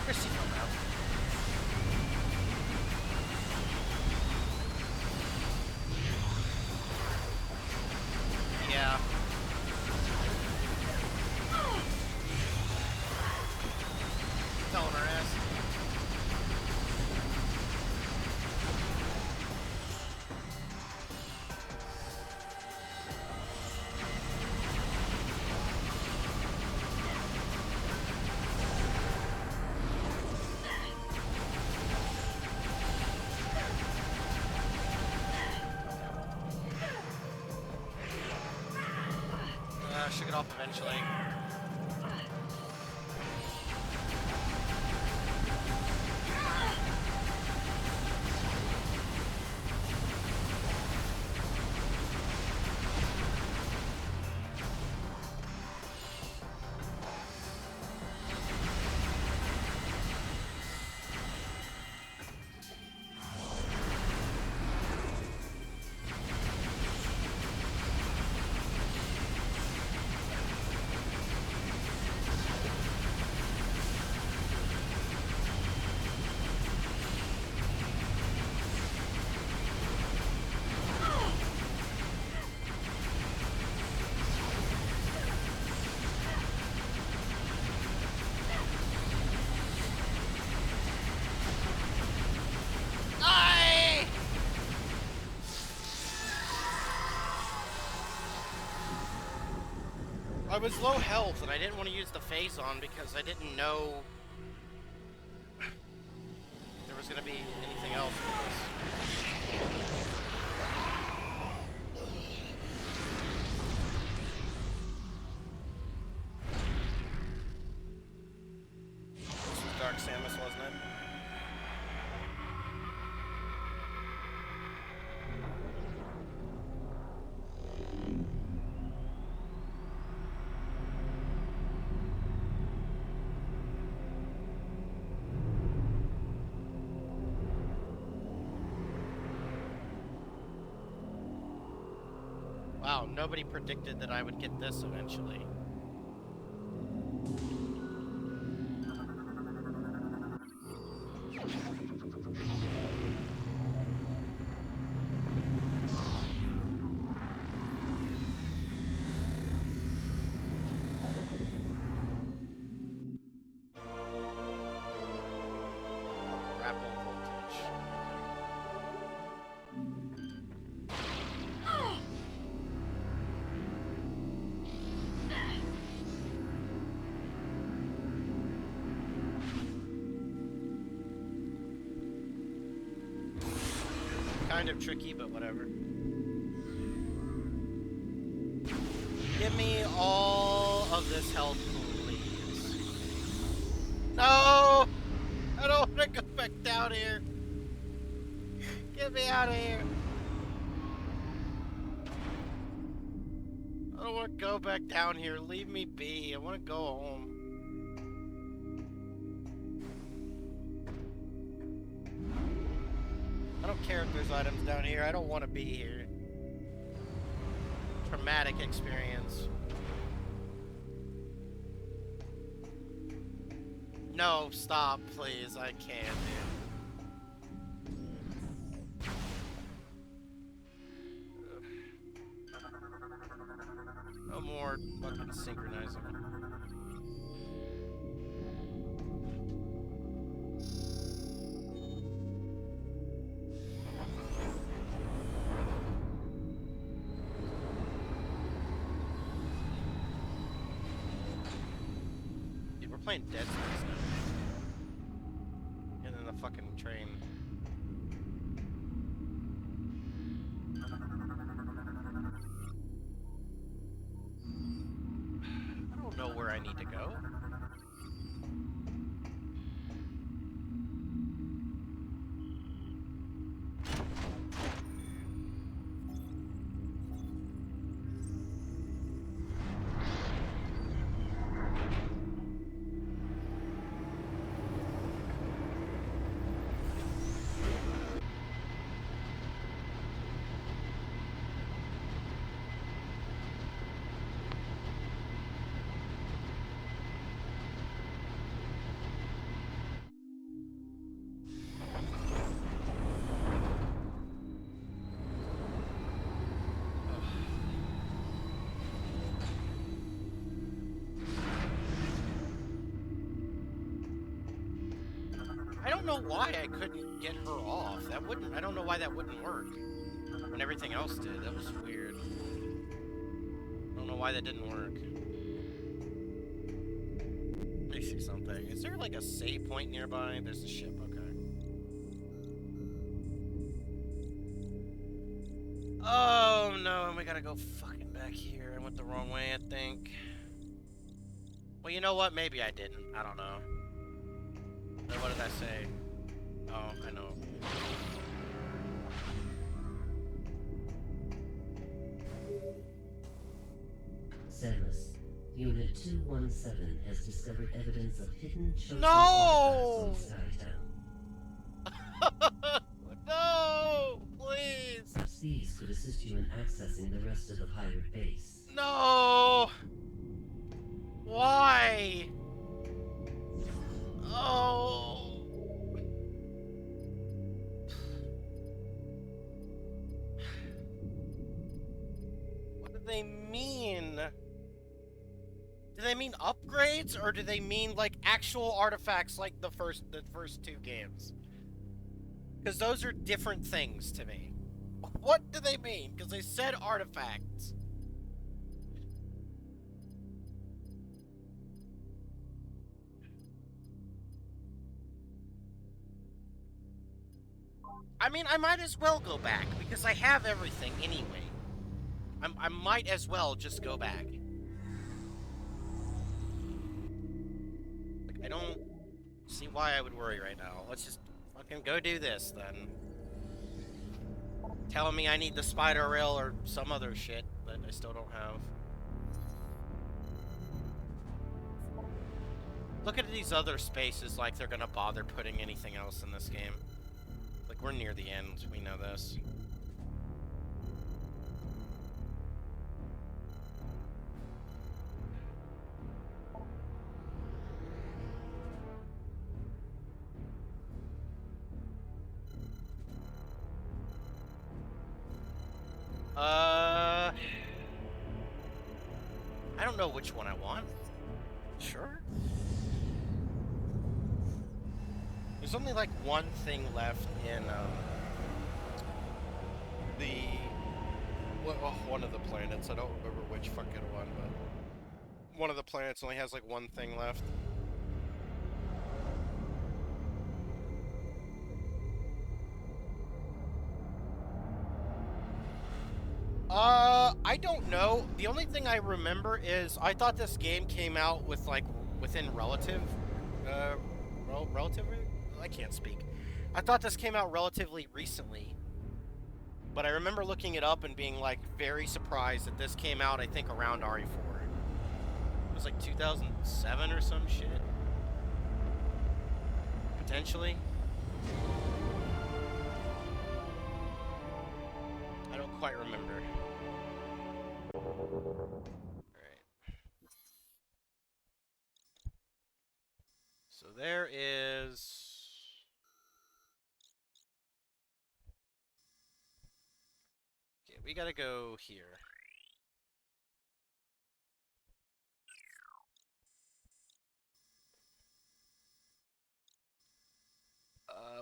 [SPEAKER 1] Chrissy no out. Yeah. Telling her ass. off eventually. I was low health and I didn't want to use the phase on because I didn't know there was going to be anything else with this. This was Dark Samus, wasn't it? Wow, nobody predicted that I would get this eventually. Grapple voltage. Kind of tricky, but whatever. Give me all of this health, please. No! I don't want to go back down here. Get me out of here. I don't want to go back down here. Leave me be. I want to go home. I don't care if there's items down here. I don't want to be here. Traumatic experience. No, stop, please. I can't, dude. No more fucking synchronizing. Dude, we're playing Dead Space now. And then the fucking train. I don't know where I need to go. I don't know why I couldn't get her off. That wouldn't. I don't know why that wouldn't work. When everything else did. That was weird. I don't know why that didn't work. Let me see something. Is there like a save point nearby? There's a ship. Okay. Oh no, and we gotta go fucking back here. I went the wrong way, I think. Well, you know what? Maybe I didn't. I don't know. Then what did I say? Oh, I know.
[SPEAKER 2] Samus, Unit 217 has discovered evidence of hidden chosen
[SPEAKER 1] No!
[SPEAKER 2] artifacts on Skytown.
[SPEAKER 1] No! Please!
[SPEAKER 2] Perhaps these could assist you in accessing the rest of the pirate base.
[SPEAKER 1] No! Why? Oh! What do they mean? Do they mean upgrades, or do they mean like actual artifacts like the first two games? Because those are different things to me. What do they mean? Because they said artifacts. I mean, I might as well go back, because I have everything anyway. I might as well just go back. Like, I don't see why I would worry right now. Let's just fucking go do this, then. Telling me I need the spider rail or some other shit that I still don't have. Look at these other spaces like they're gonna bother putting anything else in this game. Like, we're near the end, we know this. I don't know which one I want. Sure. There's only like one thing left in one of the planets. I don't remember which fucking one, but one of the planets only has like one thing left. I don't know. The only thing I remember is I thought this game came out with like within relatively. I can't speak. I thought this came out relatively recently, but I remember looking it up and being like very surprised that this came out. I think around RE4. It was like 2007 or some shit. Potentially. I don't quite remember. Alright. So there is... Okay, we gotta go here.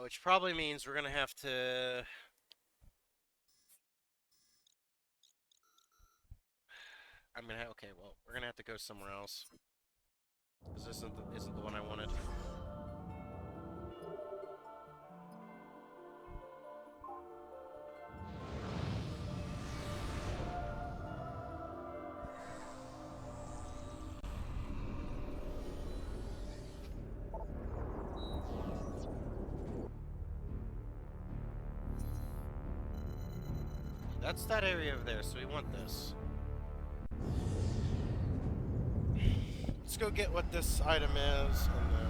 [SPEAKER 1] Which probably means we're gonna have to... okay, well, we're gonna have to go somewhere else. Because this isn't the one I wanted. That's that area over there, so we want this. Let's go get what this item is, and then...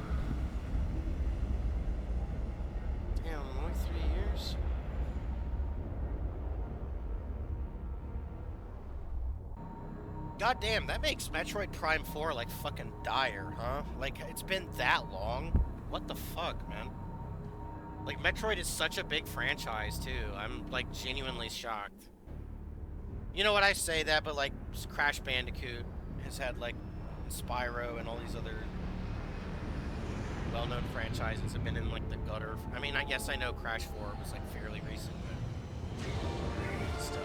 [SPEAKER 1] Damn, only 3 years? God damn, that makes Metroid Prime 4 like fucking dire, huh? Like, it's been that long? What the fuck, man? Like, Metroid is such a big franchise, too. I'm, like, genuinely shocked. You know what, I say that, but, like, Crash Bandicoot has had, like, Spyro and all these other well-known franchises have been in, like, the gutter. I mean, I guess I know Crash 4 was, like, fairly recent, but still.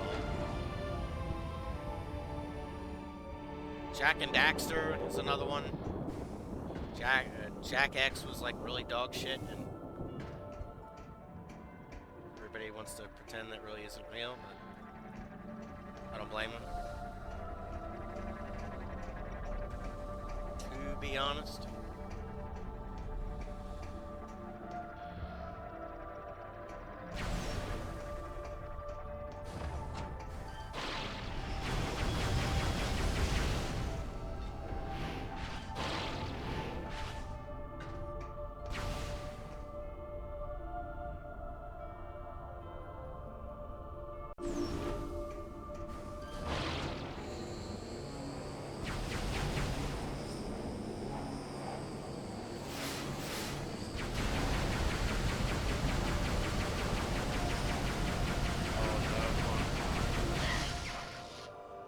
[SPEAKER 1] Jak and Daxter is another one. Jak X was, like, really dog shit, and everybody wants to pretend that really isn't real, but I don't blame them. to be honest.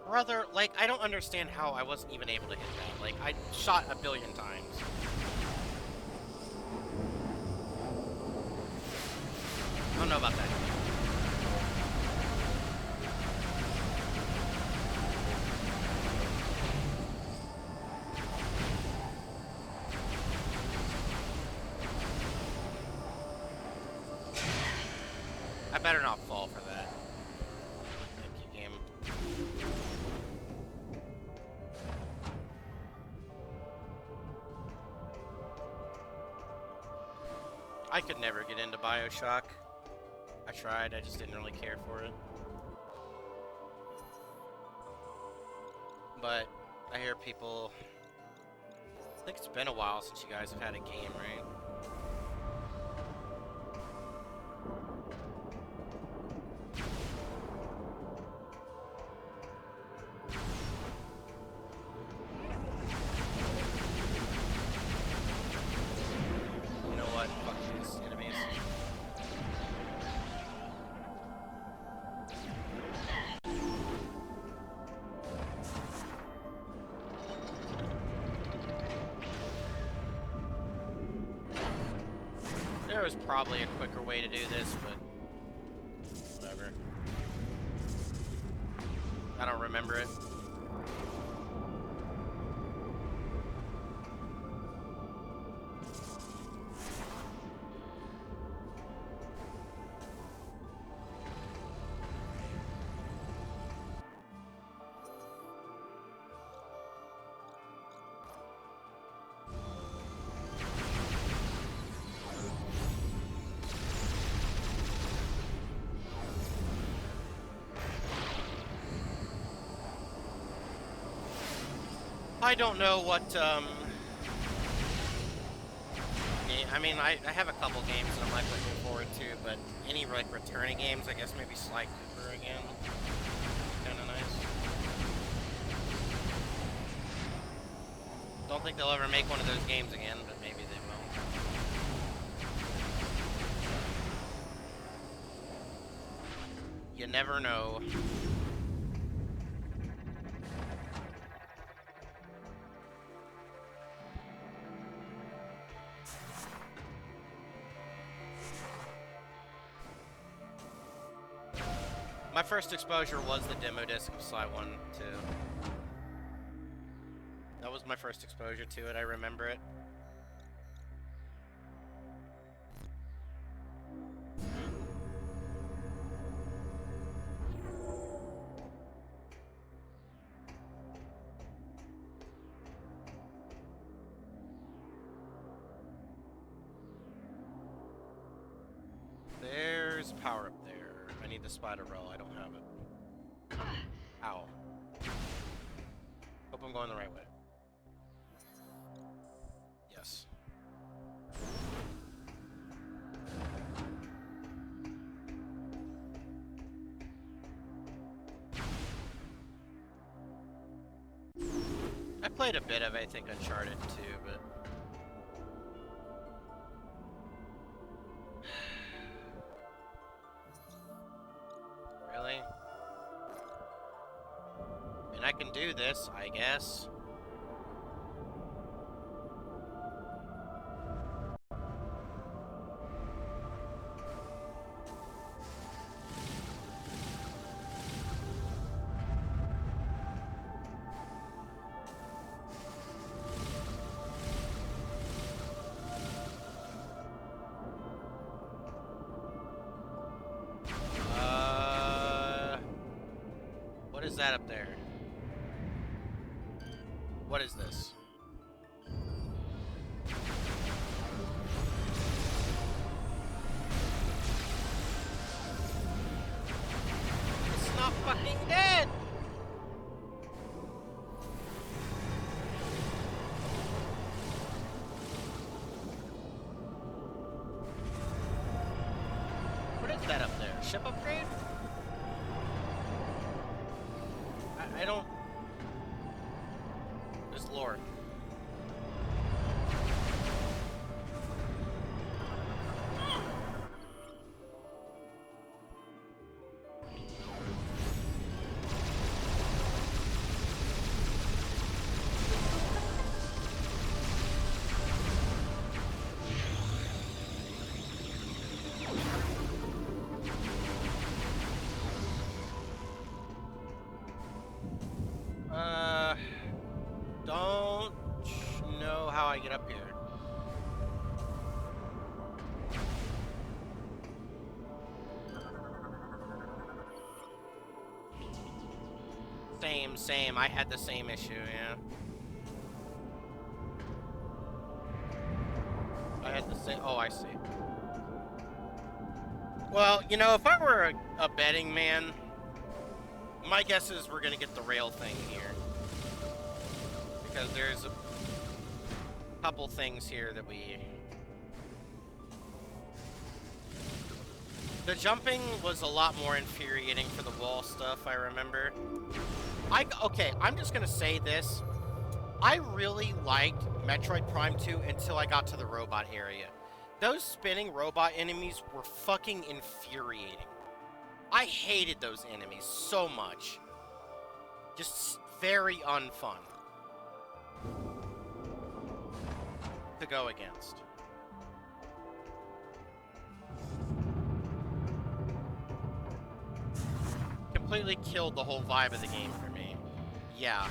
[SPEAKER 1] Brother, like, I don't understand how I wasn't even able to hit that. Like, I shot a billion times. I don't know about that. I better not fall for that. Thank you, game. I could never get into BioShock. I tried, I just didn't really care for it. But I hear people... I think it's been a while since you guys have had a game, right? You know what? Fuck these enemies. There was probably a quicker way to do this, but whatever. I don't remember it. I don't know what, I mean, I have a couple games that I'm, like, looking forward to, but any, like, returning games, I guess maybe Sly Cooper again. Kinda nice. Don't think they'll ever make one of those games again, but maybe they will. You never know. My first exposure was the demo disc of Sly 1, too. That was my first exposure to it, I remember it. There's power up there. I need the spider roll, I don't have it. Ow. Hope I'm going the right way. Yes. I played a bit of, I think, Uncharted 2, but... Really? And I can do this, I guess. What is that up there? What is this? that up there? Ship upgrade? I don't... There's lore. Don't know how I get up here. Same. I had the same issue, yeah. I had the same... Oh, I see. Well, you know, if I were a betting man, my guess is we're gonna get the rail thing here. Because there's a couple things here that we... The jumping was a lot more infuriating for the wall stuff, I remember. Okay, I'm just gonna say this. I really liked Metroid Prime 2 until I got to the robot area. Those spinning robot enemies were fucking infuriating. I hated those enemies so much. Just very unfun to go against. Completely killed the whole vibe of the game for me. Yeah.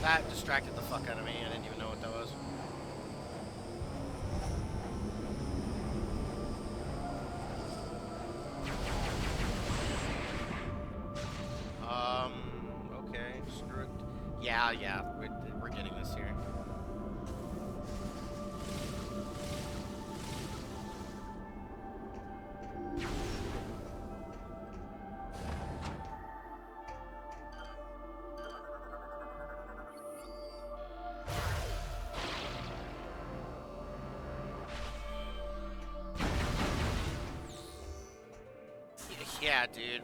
[SPEAKER 1] That distracted the fuck out of me. I didn't even know what that was. Okay, screw it. Yeah, we're getting this here. Yeah, dude.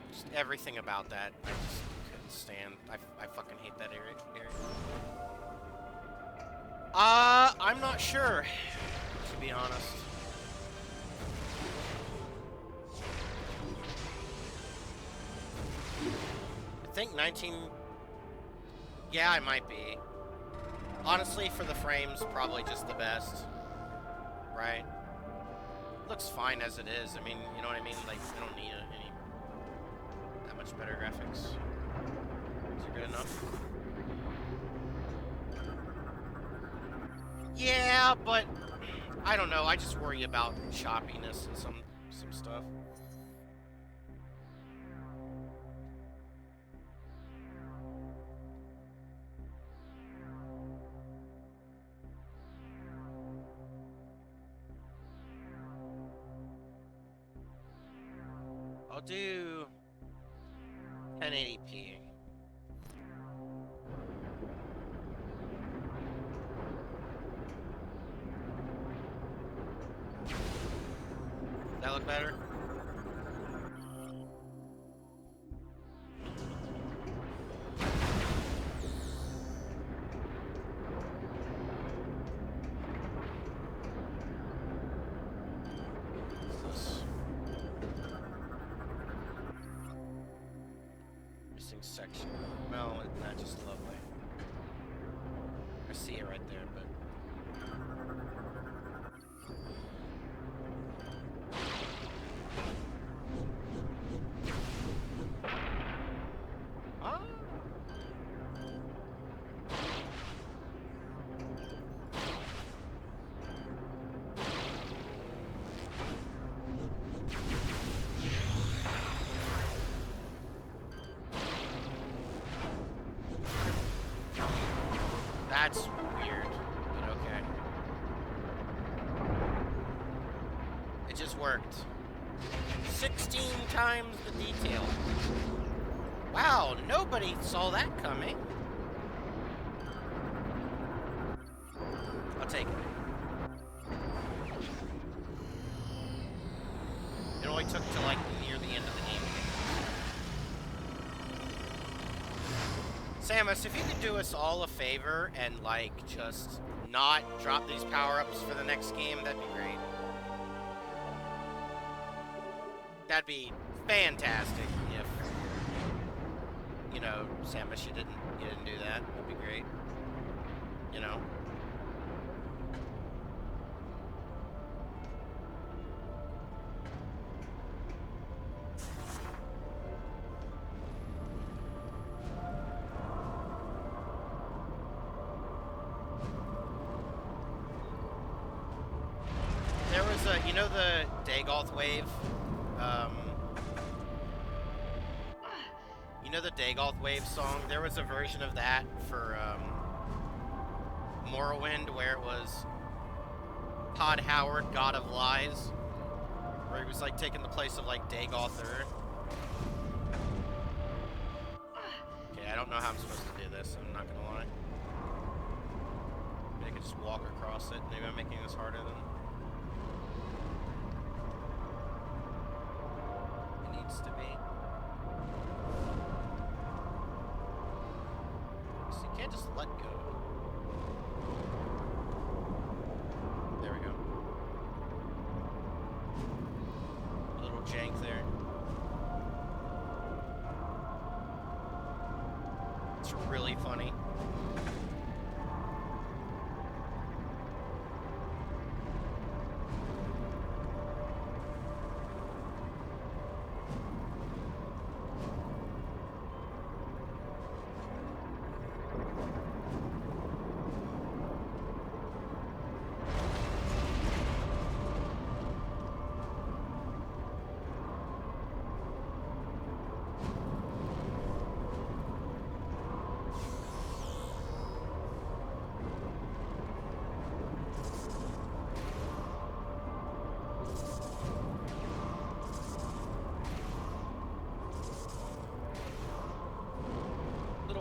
[SPEAKER 1] Just everything about that, I just couldn't stand. I fucking hate that area. I'm not sure, to be honest. I think 19... Yeah, I might be. Honestly, for the frames, probably just the best. Right? Looks fine as it is. I mean, you know what I mean? Like, I don't need any that much better graphics. Is it good enough? Yeah, but I don't know. I just worry about choppiness and some stuff. I'll do 1080p. That look better? Section. Well, it's not just lovely. I see it right there, but... Ah! just worked. 16 times the detail. Wow, nobody saw that coming. I'll take it. It only took to like near the end of the game. Samus, if you could do us all a favor and like just not drop these power-ups for the next game, that'd be great. That'd be fantastic if, you know, Samus, you didn't do that. That'd be great. You know. There was a, you know the Dagoth wave? You know the Dagoth wave song? There was a version of that for, Morrowind where it was Todd Howard, God of Lies, where he was like taking the place of like Dagoth Earth. Okay, I don't know how I'm supposed to do this, I'm not gonna lie. Maybe I could just walk across it. Maybe I'm making this harder than it needs to be. So you can't just let go. There we go. A little jank there. It's really funny.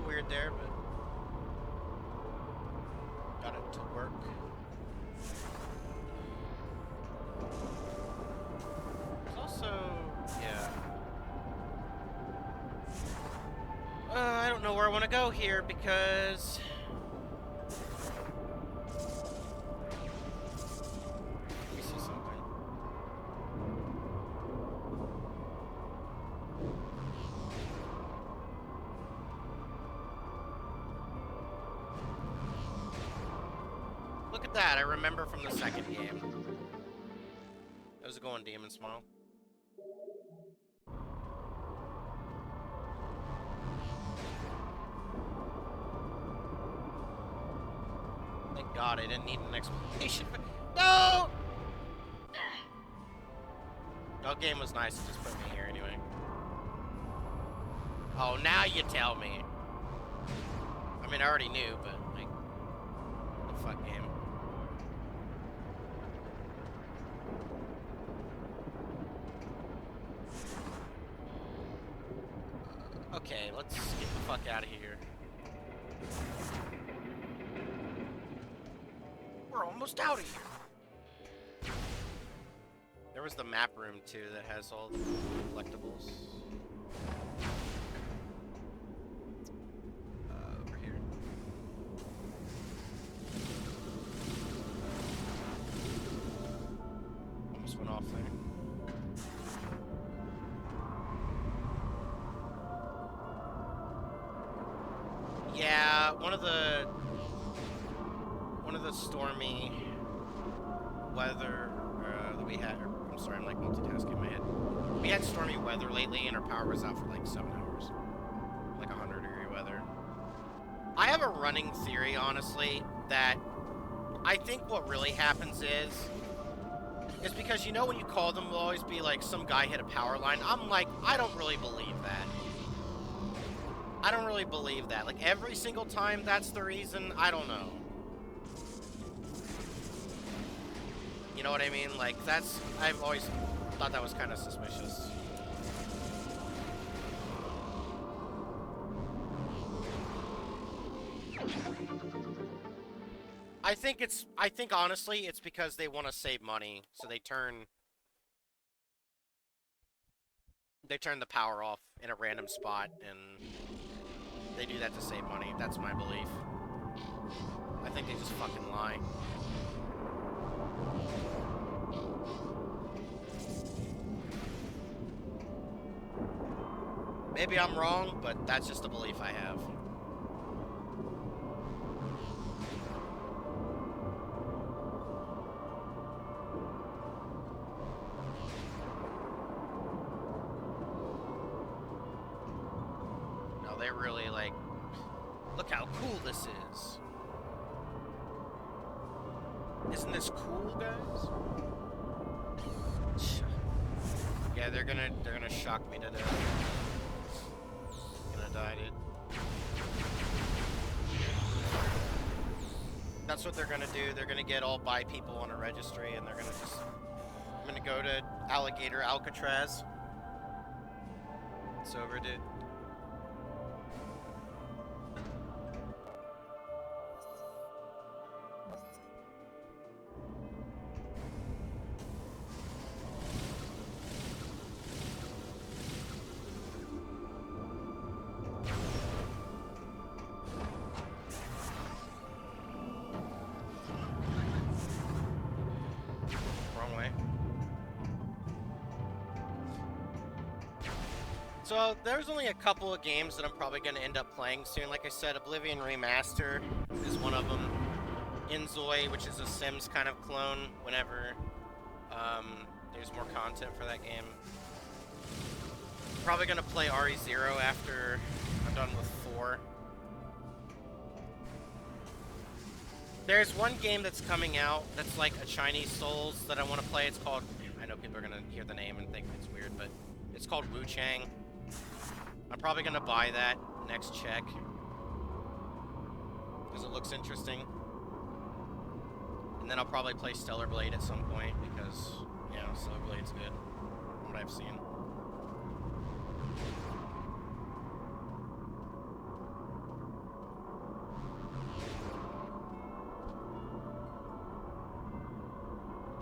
[SPEAKER 1] Weird there, but got it to work. There's also, yeah. I don't know where I want to go here because let me see something. Look at that, I remember from the second game. How's it going, Demon Smile? Thank God I didn't need an explanation. No! That game was nice to just put me here anyway. Oh, now you tell me. I mean, I already knew, but like, the fuck game. Okay, let's get the fuck out of here. We're almost out of here. There was the map room too that has all the collectibles. Over here. Almost went off there. Yeah, one of the stormy weather that we had. I'm sorry, I'm like multitasking in my head. We had stormy weather lately, and our power was out for like 7 hours, like 100-degree weather. I have a running theory, honestly, that I think what really happens is because you know when you call them, will always be like some guy hit a power line. I'm like, I don't really believe that. I don't really believe that. Like, every single time that's the reason, I don't know. You know what I mean? Like, that's... I've always thought that was kind of suspicious. I think honestly, it's because they want to save money, so they turn the power off in a random spot, and they do that to save money. That's my belief. I think they just fucking lie. Maybe I'm wrong, but that's just a belief I have. No, they're really like, look how cool this is. Isn't this cool, guys? Yeah, they're gonna shock me to death. Gonna die, dude. That's what they're gonna do. They're gonna get all bi people on a registry, and they're gonna just... I'm gonna go to Alligator Alcatraz. It's over, dude. So, there's only a couple of games that I'm probably going to end up playing soon. Like I said, Oblivion Remaster is one of them. Inzoi, which is a Sims kind of clone, whenever there's more content for that game. Probably going to play RE0 after I'm done with 4. There's one game that's coming out that's like a Chinese Souls that I want to play. It's called... I know people are going to hear the name and think it's weird, but it's called Wu Chang. I'm probably going to buy that next check, because it looks interesting. And then I'll probably play Stellar Blade at some point, because, you know, Stellar Blade's good, from what I've seen.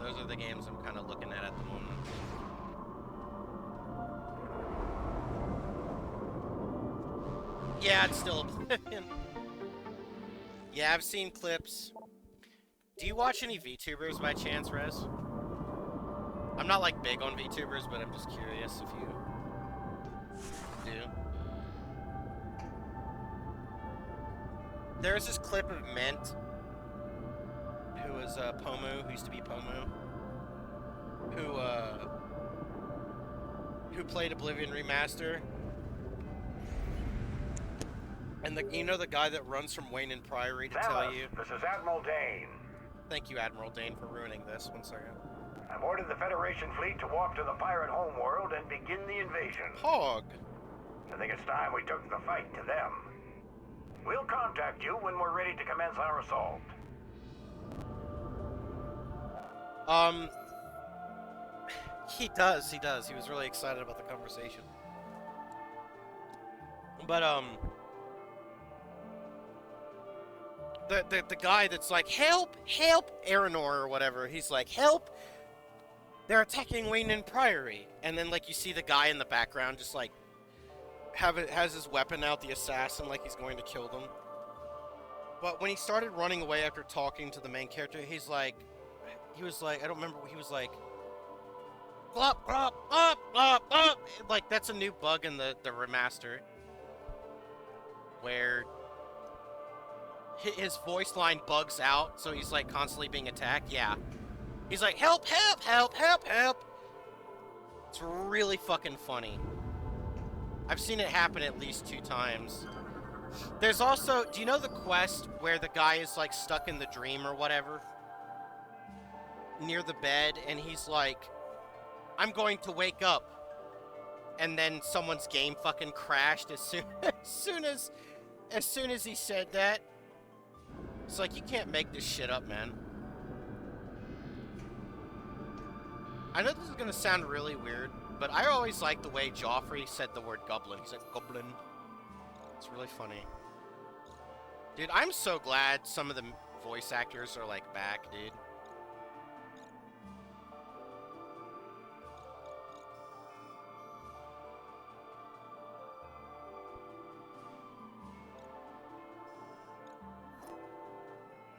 [SPEAKER 1] Those are the games I'm kind of looking at the moment. Yeah, it's still Oblivion. Yeah, I've seen clips. Do you watch any VTubers by chance, Rez? I'm not like big on VTubers, but I'm just curious if you do. There's this clip of Mint, who was Pomu, who used to be Pomu, who played Oblivion Remaster. And you know the guy that runs from Wayne and Priory to tell you?
[SPEAKER 5] This is Admiral Dane.
[SPEAKER 1] Thank you, Admiral Dane, for ruining this. 1 second.
[SPEAKER 5] I've ordered the Federation fleet to walk to the pirate homeworld and begin the invasion.
[SPEAKER 1] Hog!
[SPEAKER 5] I think it's time we took the fight to them. We'll contact you when we're ready to commence our assault.
[SPEAKER 1] He does. He was really excited about the conversation. But, the guy that's like, help, Aranor or whatever, he's like, help, they're attacking Wayne and Priory. And then, like, you see the guy in the background just, like, has his weapon out, the assassin, like he's going to kill them. But when he started running away after talking to the main character, he was like, I don't remember, he was like, glop, glop, up, glop, up. Like, that's a new bug in the remaster, where his voice line bugs out, so he's like constantly being attacked. Yeah. He's like, help, help, help, help, help. It's really fucking funny. I've seen it happen at least 2 times. There's also, do you know the quest where the guy is like stuck in the dream or whatever? Near the bed, and he's like, I'm going to wake up. And then someone's game fucking crashed as soon as he said that. It's like, you can't make this shit up, man. I know this is gonna sound really weird, but I always like the way Joffrey said the word goblin. He said goblin. It's really funny. Dude, I'm so glad some of the voice actors are, like, back, dude.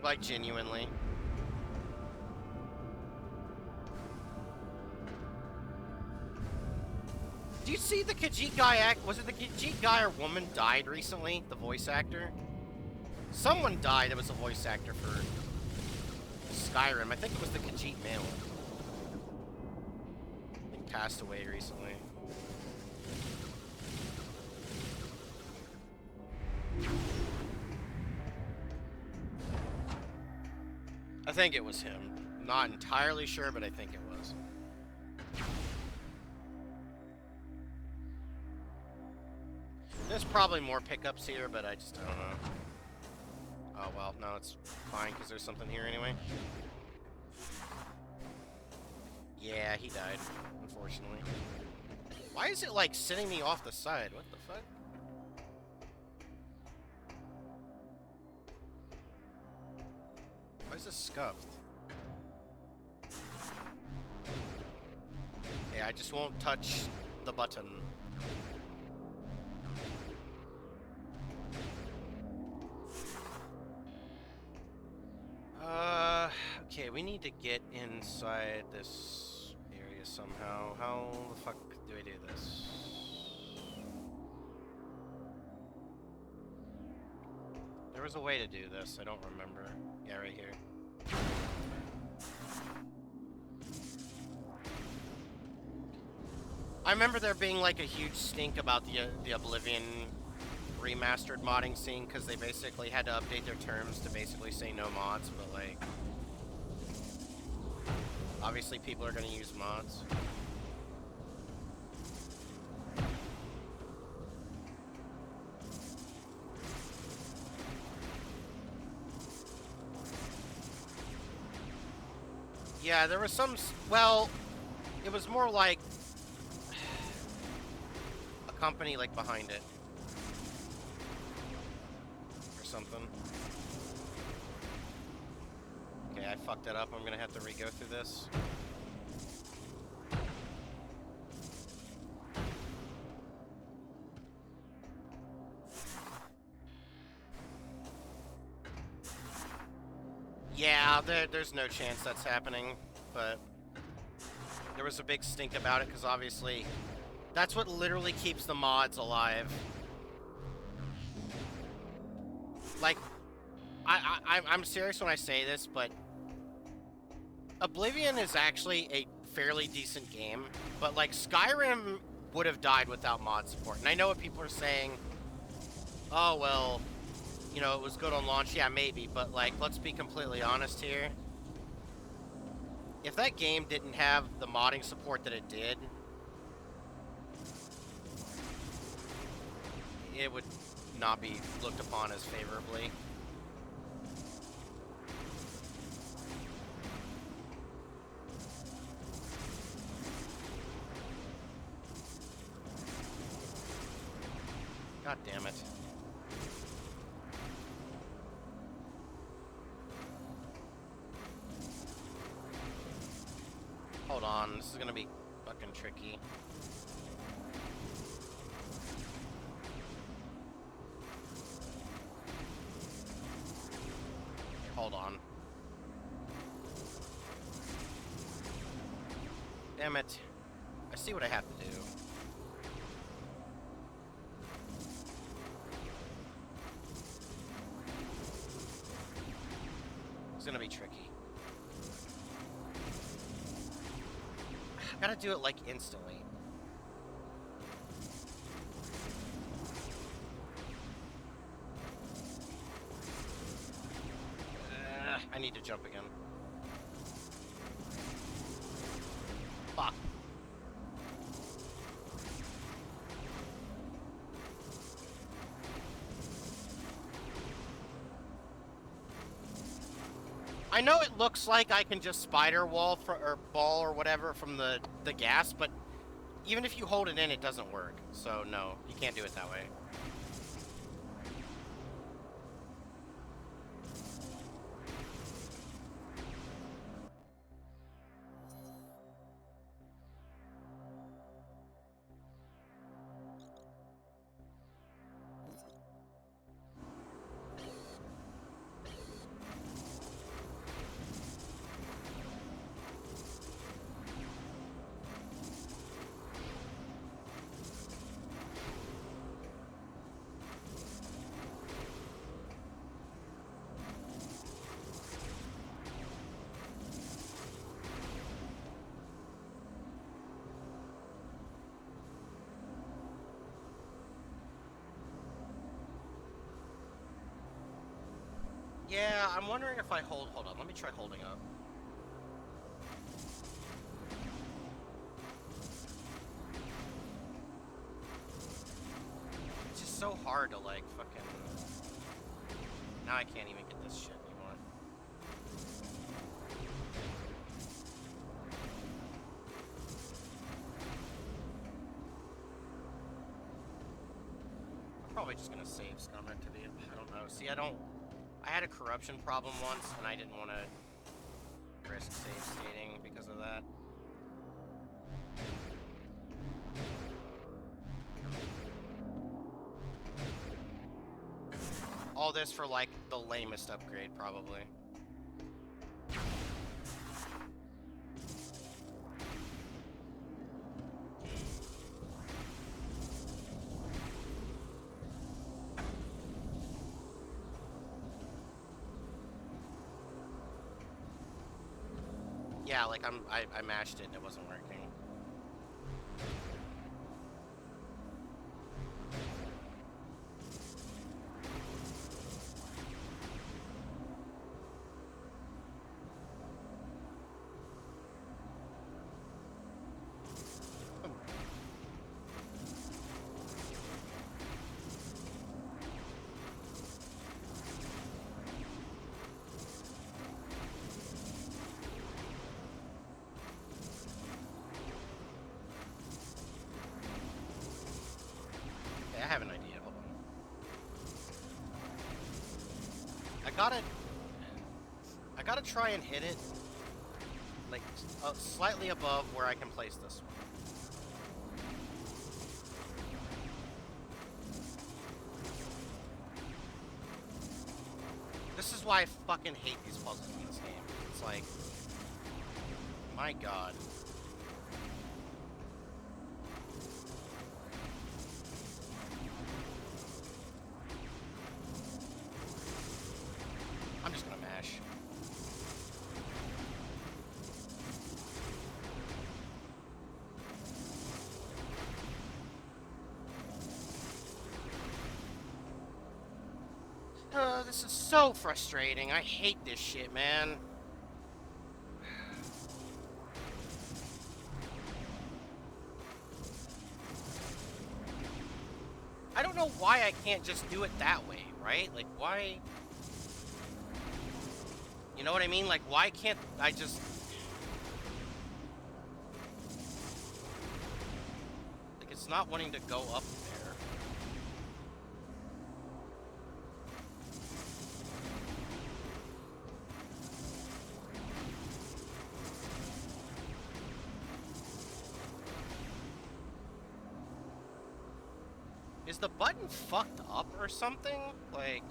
[SPEAKER 1] Like, genuinely. Do you see the Khajiit guy act? Was it the Khajiit guy or woman died recently? The voice actor? Someone died that was a voice actor for Skyrim. I think it was the Khajiit male. I think passed away recently. I think it was him. Not entirely sure, but I think it was. There's probably more pickups here, but I don't know. Oh, well, no, it's fine, because there's something here anyway. Yeah, he died, unfortunately. Why is it, like, sending me off the side? What the fuck? Why is this scuffed? Okay, I just won't touch the button. Okay, we need to get inside this area somehow. How the fuck do I do this? There was a way to do this, I don't remember. Yeah, right here. I remember there being like a huge stink about the Oblivion remastered modding scene because they basically had to update their terms to basically say no mods, but like obviously people are going to use mods. Yeah, there was some, well, it was more like a company like behind it. Or something. Okay, I fucked that up. I'm gonna have to re-go through this. Yeah, there's no chance that's happening, but there was a big stink about it because obviously that's what literally keeps the mods alive. Like, I'm serious when I say this, but Oblivion is actually a fairly decent game, but like Skyrim would have died without mod support. And I know what people are saying, oh well, you know, it was good on launch. Yeah, maybe, but like, let's be completely honest here. If that game didn't have the modding support that it did, it would not be looked upon as favorably. God damn it. Hold on, this is gonna be fucking tricky. Hold on. Damn it. I see what I have to do. It's gonna be tricky. I gotta do it like instantly. I need to jump again. Fuck. I know it looks like I can just spider wall or ball or whatever from the gas, but even if you hold it in, it doesn't work. So no, you can't do it that way. Yeah, I'm wondering if I hold on, let me try holding up. It's just so hard to, like, fucking... Now I can't even get this shit anymore. I'm probably just gonna save scum it to be... I don't know. See, I had a corruption problem once, and I didn't want to risk save stating because of that. All this for, like, the lamest upgrade, probably. Yeah, like, I mashed it and it wasn't working. I have an idea, hold on. I gotta try and hit it, like, slightly above where I can place this one. This is why I fucking hate these puzzles in this game. It's like, my god. I'm just gonna mash. This is so frustrating. I hate this shit, man. I don't know why I can't just do it that way, right? Like, why... You know what I mean? Like, why can't I just... Like, it's not wanting to go up there. Is the button fucked up or something? Like...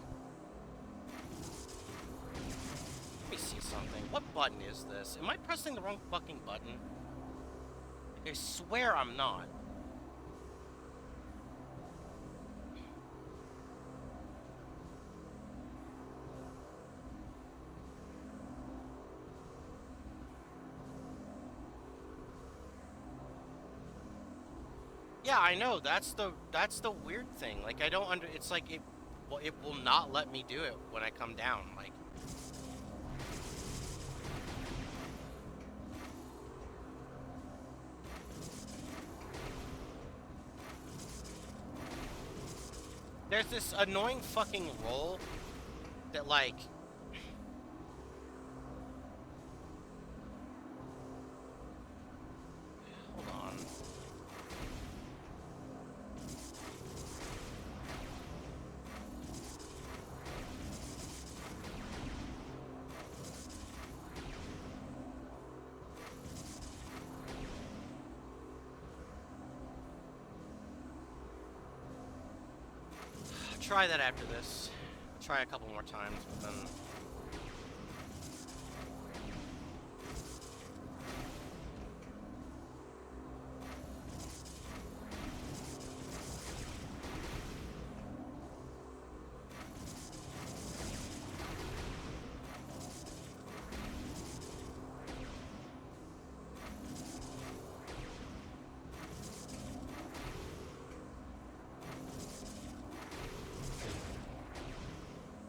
[SPEAKER 1] Let me see something. What button is this? Am I pressing the wrong fucking button? I swear I'm not. Yeah, I know. That's the weird thing. Like, I don't it's like it will not let me do it when I come down. Like, there's this annoying fucking roll that, like, try that after this. I'll try a couple more times, but then...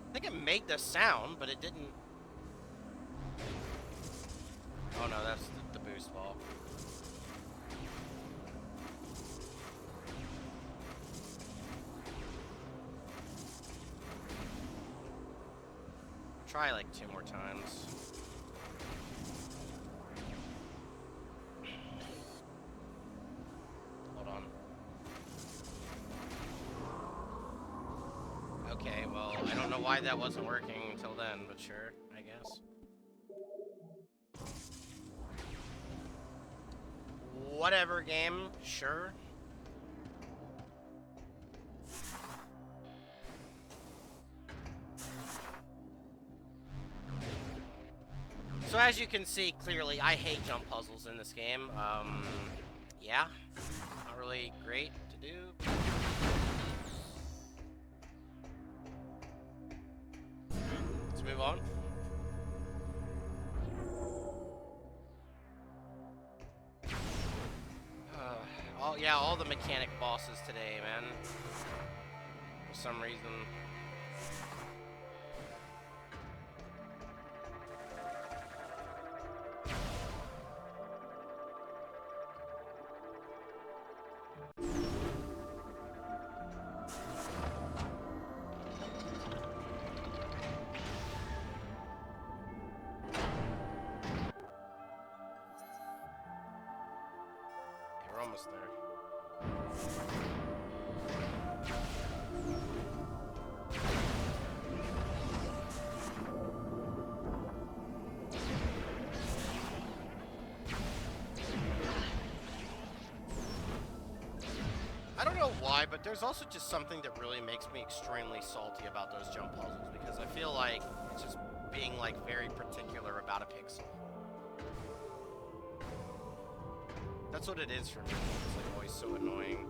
[SPEAKER 1] I think it made the sound, but it didn't... Oh no, that's the boost ball. Try like 2 more times. Hold on. Okay, well, I don't know why that wasn't working until then, but sure, I guess. Whatever, game, sure. So as you can see, clearly, I hate jump puzzles in this game. Yeah, not really great to do. Let's move on. All the mechanic bosses today, man. For some reason. We're almost there. I don't know why, but there's also just something that really makes me extremely salty about those jump puzzles, because I feel like it's just being like very particular about a pixel. That's what it is for me. It's like always so annoying.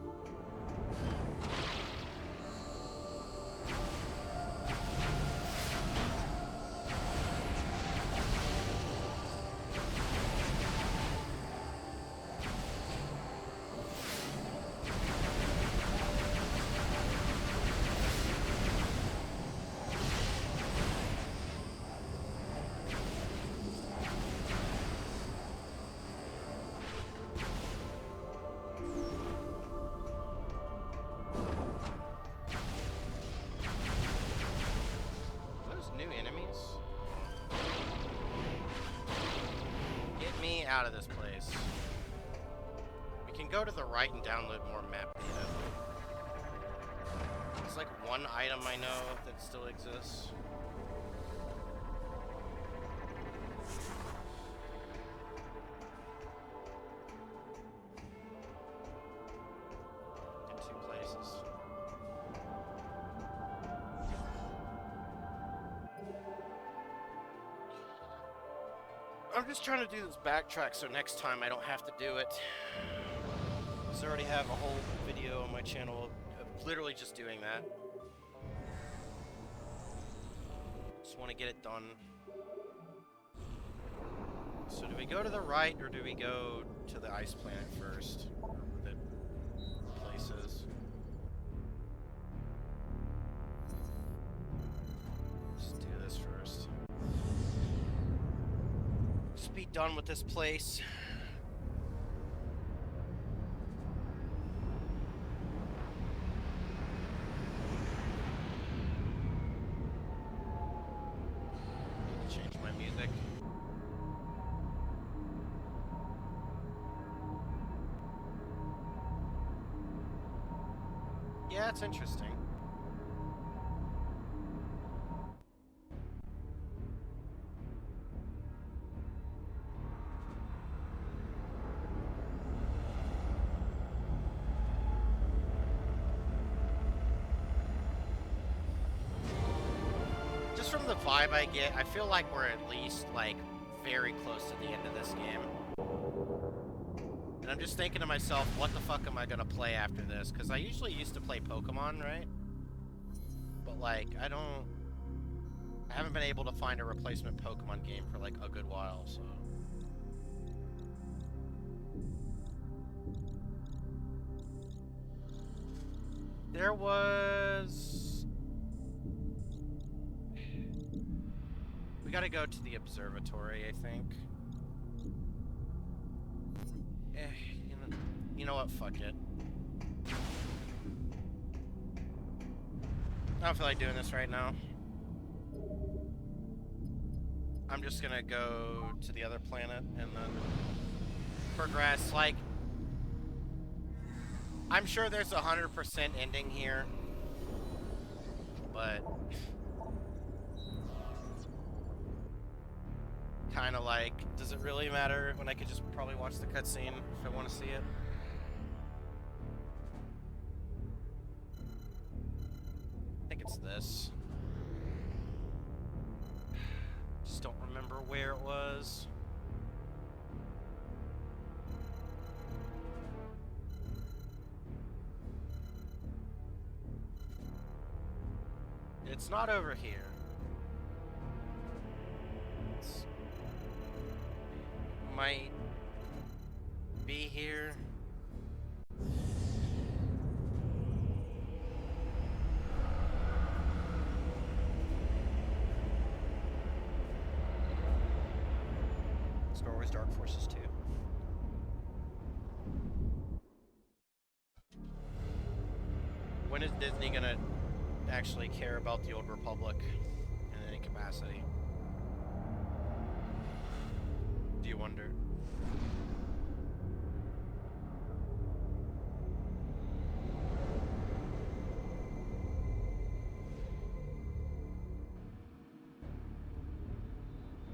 [SPEAKER 1] New enemies? Get me out of this place. We can go to the right and download more map data. It's like one item I know that still exists. In 2 places. I'm just trying to do this backtrack so next time I don't have to do it. Because I already have a whole video on my channel of literally just doing that. Just want to get it done. So do we go to the right or do we go to the ice planet first? The places. Let's do this first. Just be done with this place. Need to change my music. Yeah, it's interesting. from the vibe I get, I feel like we're at least, like, very close to the end of this game. And I'm just thinking to myself, what the fuck am I gonna play after this? Because I usually used to play Pokemon, right? But, like, I haven't been able to find a replacement Pokemon game for, like, a good while, so... There was... We gotta go to the observatory, I think. You know what? Fuck it. I don't feel like doing this right now. I'm just gonna go to the other planet and then progress. Like, I'm sure there's a 100% ending here, but kind of like, does it really matter when I could just probably watch the cutscene if I want to see it? I think it's this. Just don't remember where it was. It's not over here. It's might be here. Star Wars Dark Forces 2. When is Disney gonna actually care about the Old Republic in any capacity? Do you wonder?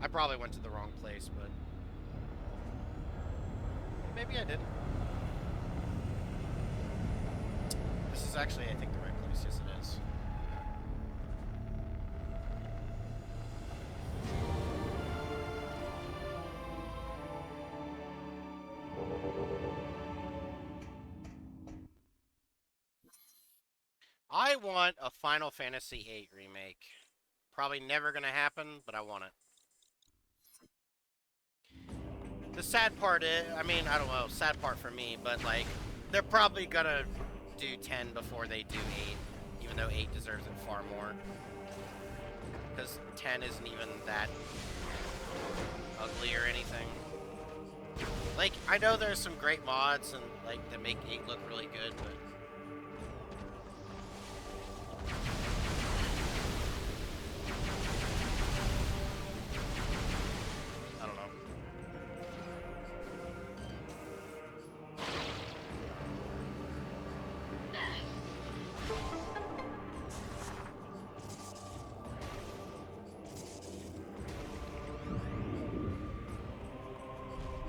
[SPEAKER 1] I probably went to the wrong place, but maybe I did. This is actually, I think, the right place. Yes, it is. I want a Final Fantasy VIII remake. Probably never gonna happen, but I want it. The sad part is, I mean, I don't know, sad part for me, but like, they're probably gonna do 10 before they do 8, even though 8 deserves it far more. Because 10 isn't even that ugly or anything. Like, I know there's some great mods and like that make 8 look really good, but I don't know.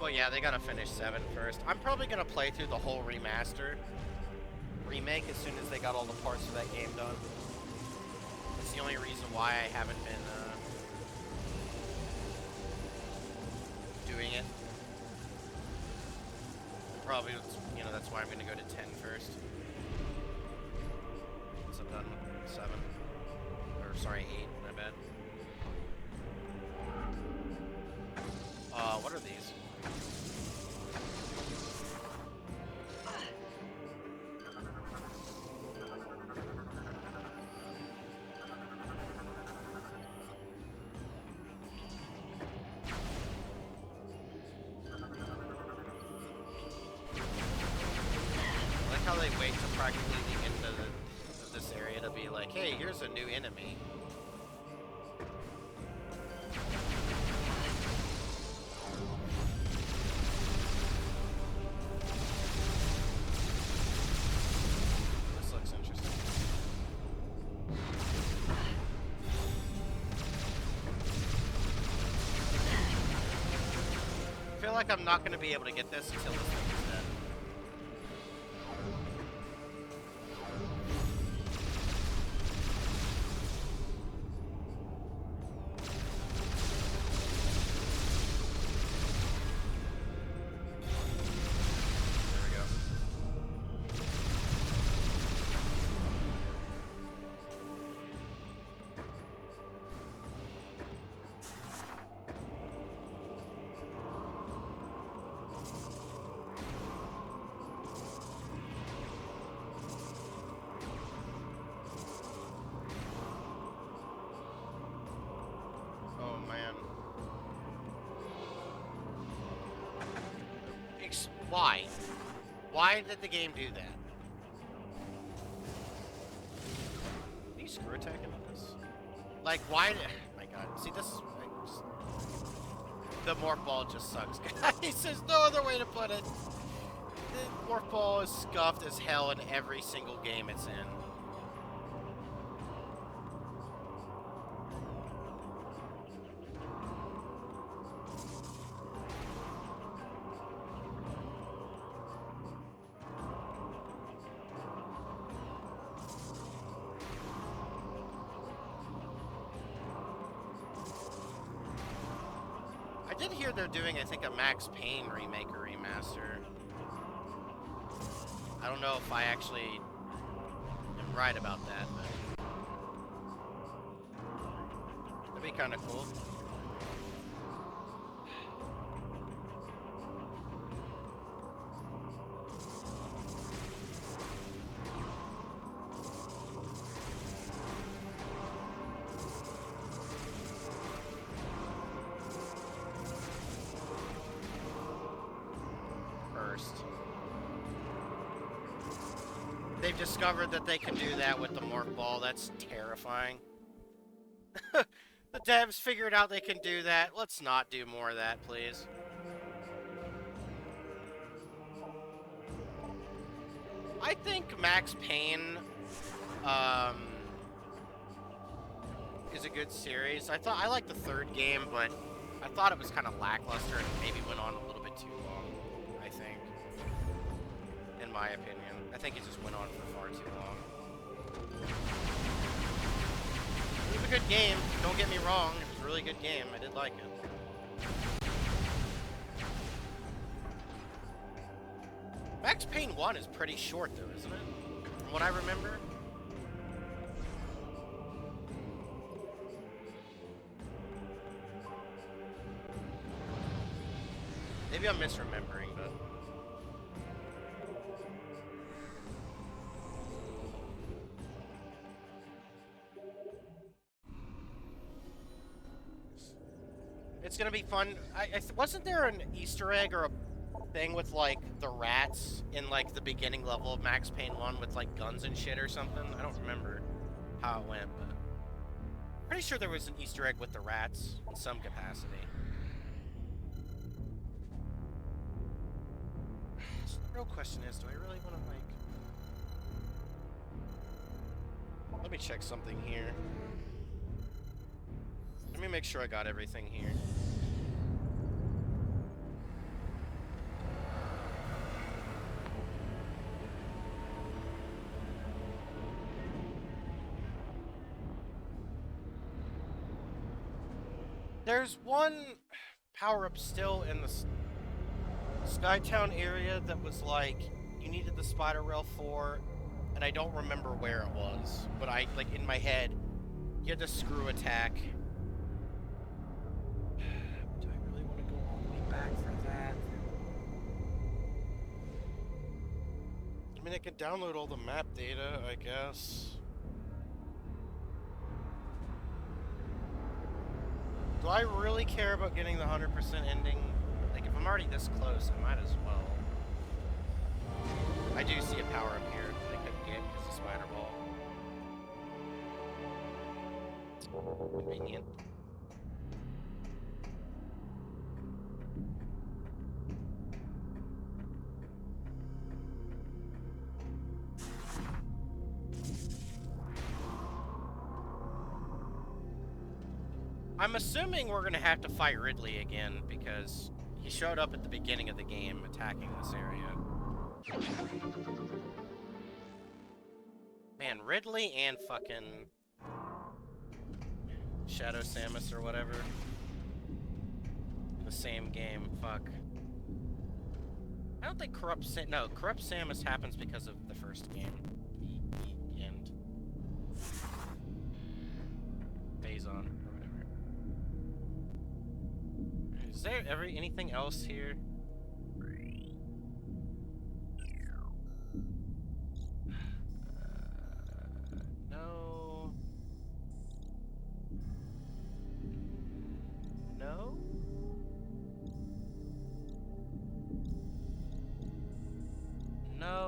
[SPEAKER 1] Well, yeah, they gotta finish 7 first. I'm probably gonna play through the whole remaster remake as soon as they got all the parts of that game done. That's the only reason why I haven't been doing it. Probably, you know, that's why I'm gonna go to 10 first. Once I'm done with 7. Or, sorry, 8, my bad. What are these? I like how they wait to practically the end of this area to be like, hey, here's a new enemy. This looks interesting. I feel like I'm not going to be able to get this until this thing is dead. Why? Why did the game do that? Are you screw attacking on this? Like, why? Oh my god. See, this is... The morph ball just sucks, guys. There's no other way to put it. The morph ball is scuffed as hell in every single game it's in. I did hear they're doing, I think, a Max Payne remake or remaster. I don't know if I actually am right about that, but that'd be kind of cool. They've discovered that they can do that with the morph ball. That's terrifying. The devs figured out they can do that. Let's not do more of that, please. I think Max Payne is a good series. I liked the third game, but I thought it was kind of lackluster and maybe went on a little bit too long, I think. In my opinion. I think it just went on for far too long. It was a good game, don't get me wrong. It was a really good game. I did like it. Max Payne 1 is pretty short, though, isn't it? From what I remember. Maybe I'm misremembering, but... It's gonna be fun. Wasn't there an Easter egg or a thing with, like, the rats in, like, the beginning level of Max Payne 1 with, like, guns and shit or something? I don't remember how it went, but... pretty sure there was an Easter egg with the rats in some capacity. So the real question is, do I really want to, like... Let me check something here. Let me make sure I got everything here. There's one power-up still in the Skytown area that was like, you needed the spider rail for, and I don't remember where it was, but like, in my head, you had to screw attack. Do I really want to go all the way back for that? I mean, I could download all the map data, I guess. Do I really care about getting the 100% ending? Like, if I'm already this close, I might as well. I do see a power up here that I couldn't get because of spider ball. Convenient. I'm assuming we're gonna have to fight Ridley again, because he showed up at the beginning of the game attacking this area. Man, Ridley and fucking Shadow Samus or whatever. In the same game, fuck. I don't think Corrupt Samus happens because of the first game. The end. Phazon. Is there anything else here? No. No?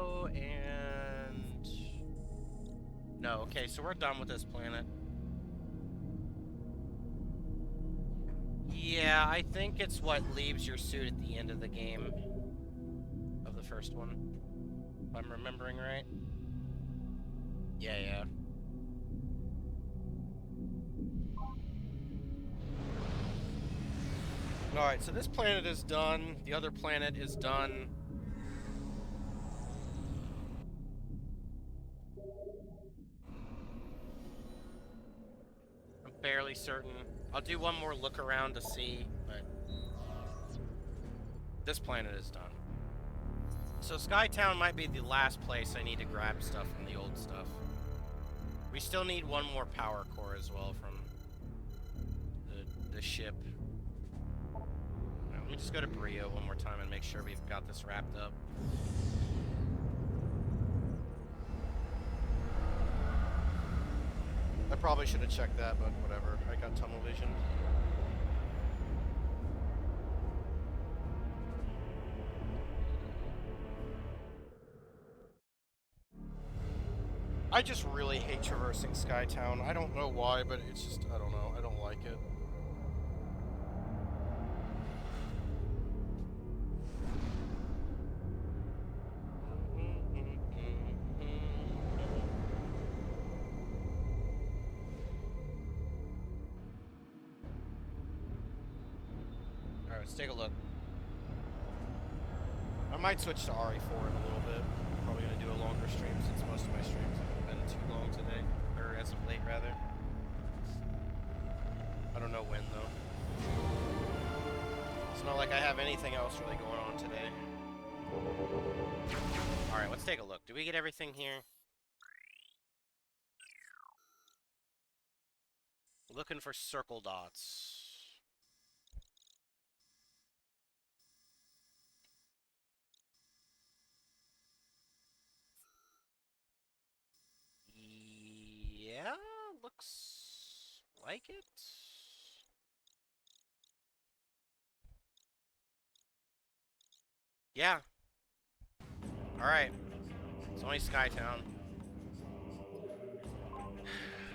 [SPEAKER 1] go and... No, okay, so we're done with this planet. Yeah, I think it's what leaves your suit at the end of the game. Of the first one. If I'm remembering right. Yeah. Alright, so this planet is done. The other planet is done. I'm fairly certain. I'll do one more look around to see, but this planet is done. So Skytown might be the last place I need to grab stuff from the old stuff. We still need one more power core as well from the ship. Now, let me just go to Brio one more time and make sure we've got this wrapped up. I probably should have checked that, but whatever. I got tunnel vision. I just really hate traversing Skytown. I don't know why, but it's just, I don't know. I don't like it. Alright, let's take a look. I might switch to RE4 in a little bit. Probably gonna do a longer stream since most of my streams have been too long today. Or as of late, rather. I don't know when, though. It's not like I have anything else really going on today. Alright, let's take a look. Do we get everything here? Looking for circle dots. Yeah, looks like it. Yeah. Alright. It's only Skytown.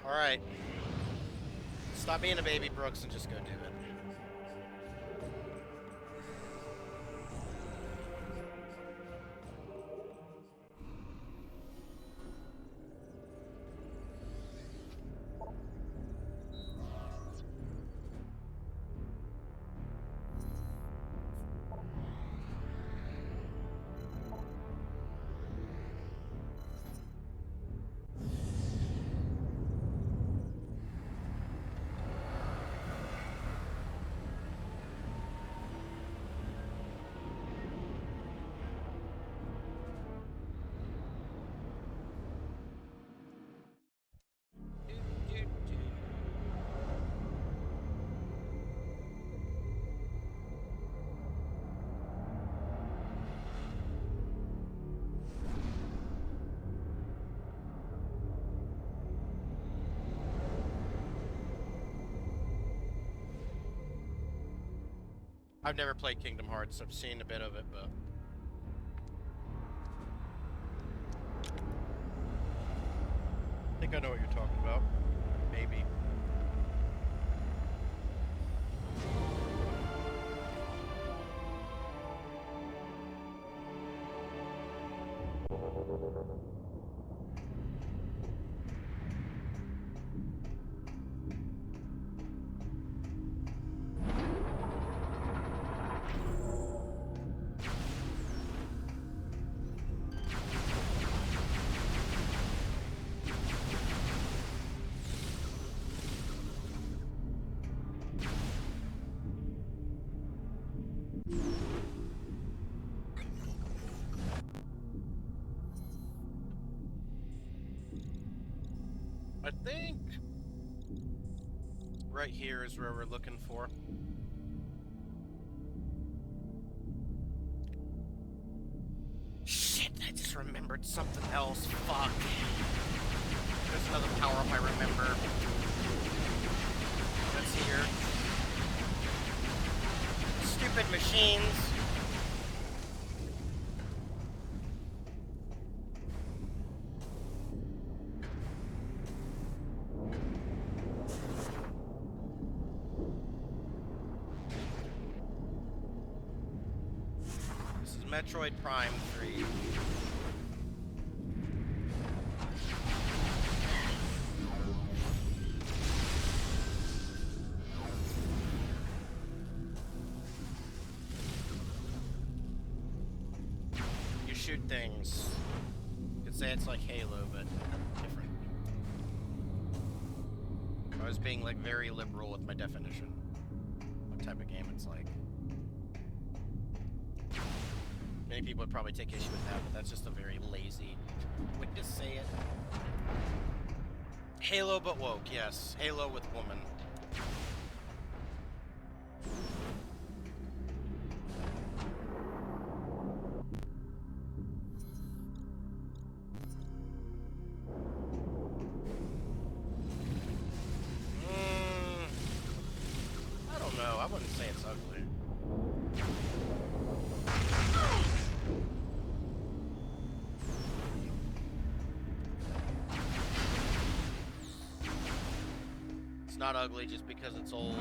[SPEAKER 1] Alright. Stop being a baby, Brooks, and just go do it. I've never played Kingdom Hearts. I've seen a bit of it, but... I think I know what you're talking about. Maybe. I think right here is where we're looking for. Shit, I just remembered something else. Fuck. There's another power-up I remember. That's here. Stupid machines. Metroid Prime 3. You shoot things. You could say it's like Halo, but different. I was being like very liberal with my definition. What type of game it's like. Many people would probably take issue with that, but that's just a very lazy way to say it. Halo but woke, yes. Halo with woman. I don't know. I wouldn't say it's ugly. It's not ugly just because it's old.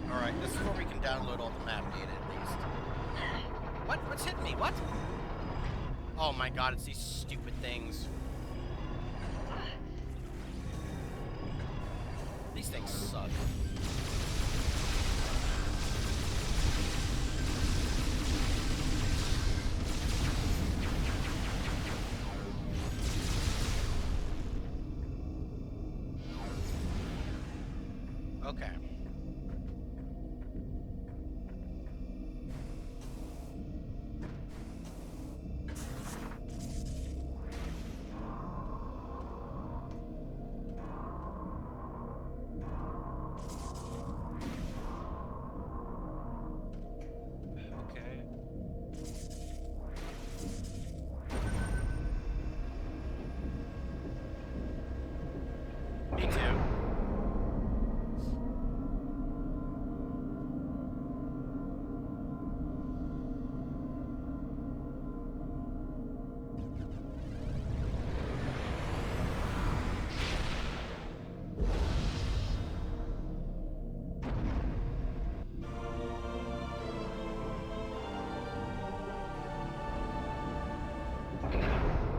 [SPEAKER 1] Alright, this is where we can download all the map data at least. What? What's hitting me? What? Oh my god, it's these stupid things. These things suck. Okay. Okay. Me too.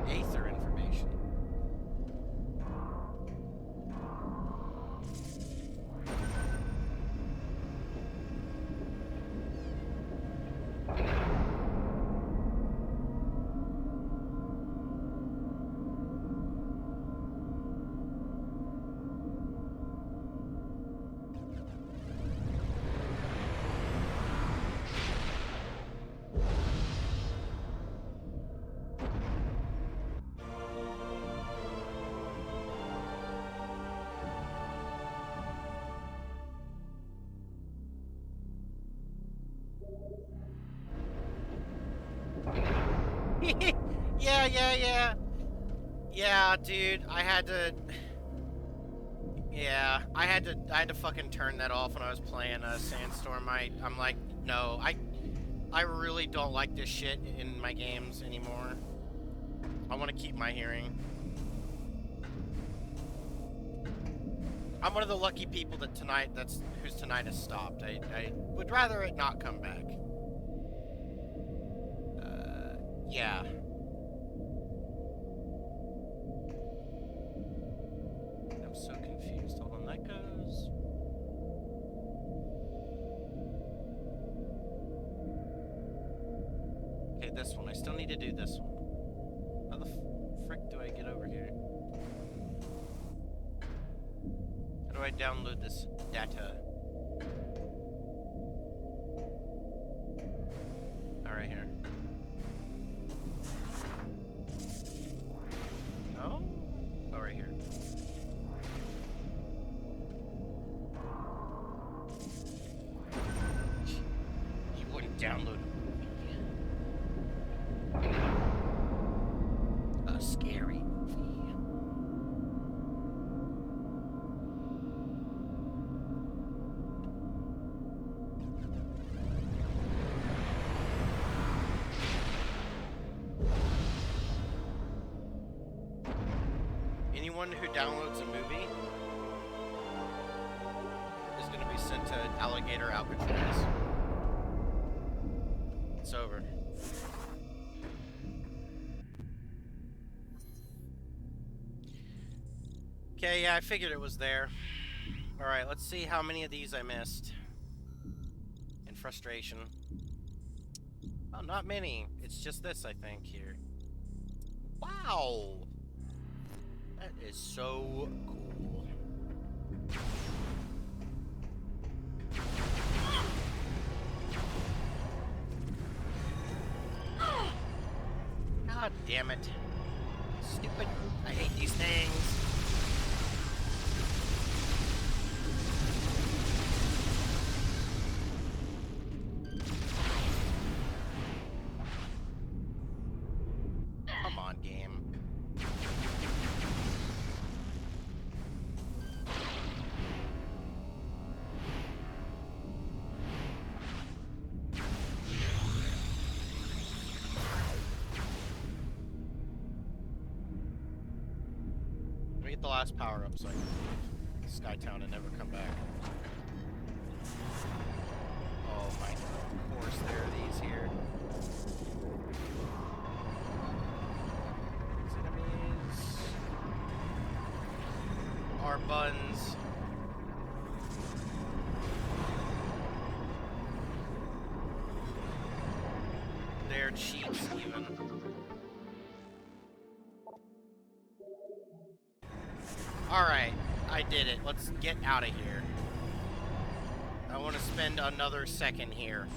[SPEAKER 1] Aether information. Yeah. Yeah, dude, I had to fucking turn that off when I was playing Sandstorm. I'm like, no, I really don't like this shit in my games anymore. I want to keep my hearing. I'm one of the lucky people that whose tinnitus stopped. I would rather it not come back. Yeah. I'm so confused. Hold on, that goes... Okay, this one. I still need to do this one. How the frick do I get over here? How do I download this data? All right, here. No? Oh, right here. You wouldn't download a scary movie. anyone who downloads a movie is going to be sent to alligator Alcatraz. It's over. Okay, yeah, I figured it was there. Alright, let's see how many of these I missed. In frustration. Oh, not many. It's just this, I think, here. Wow! That is so cool. God damn it. Stupid. I hate these things. Come on, game. Let me get the last power up so I can leave Skytown and never come back. Oh my, of course there are these here. These enemies are buns. They're cheats even. Alright, I did it. Let's get out of here. I want to spend another second here.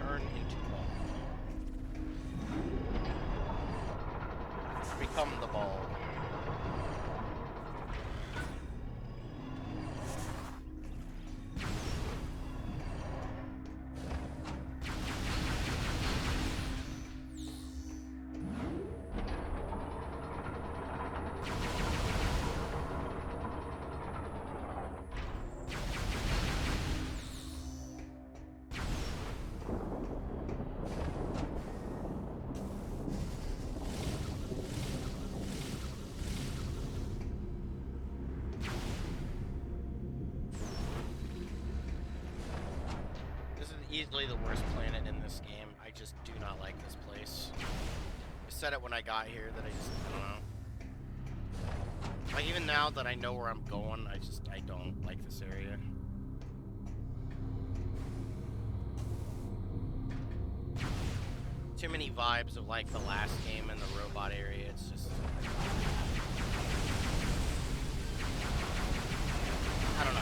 [SPEAKER 1] Turn into ball. Become the ball. Easily the worst planet in this game. I just do not like this place. I said it when I got here that I don't know. Like, even now that I know where I'm going, I don't like this area. Too many vibes of, like, the last game in the robot area. It's just... I don't know.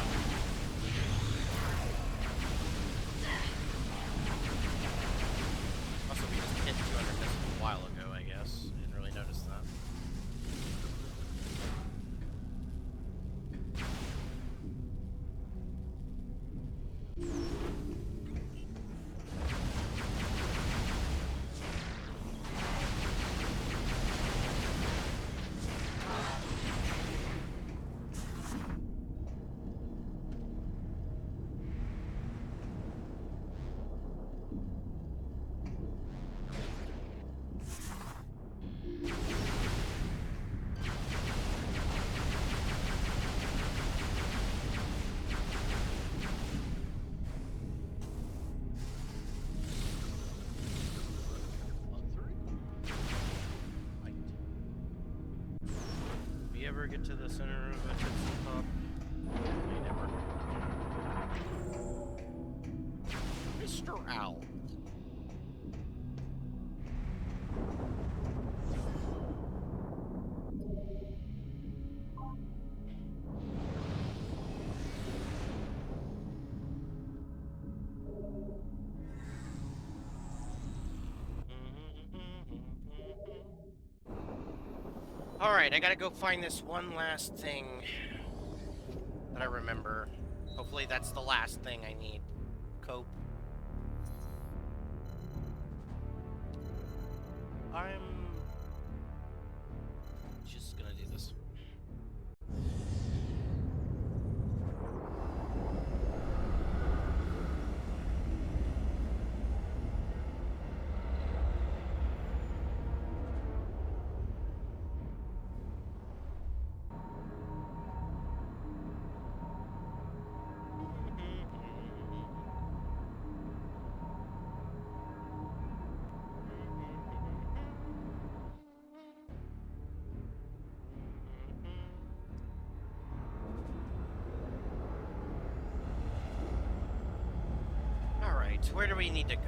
[SPEAKER 1] Also, we just hit 200 missiles a while ago, I guess. Didn't really notice that. Ever get to the center of it at the top? May never. Mr. Owl. Alright, I gotta go find this one last thing that I remember. Hopefully that's the last thing I need. Cope. where do we need to go?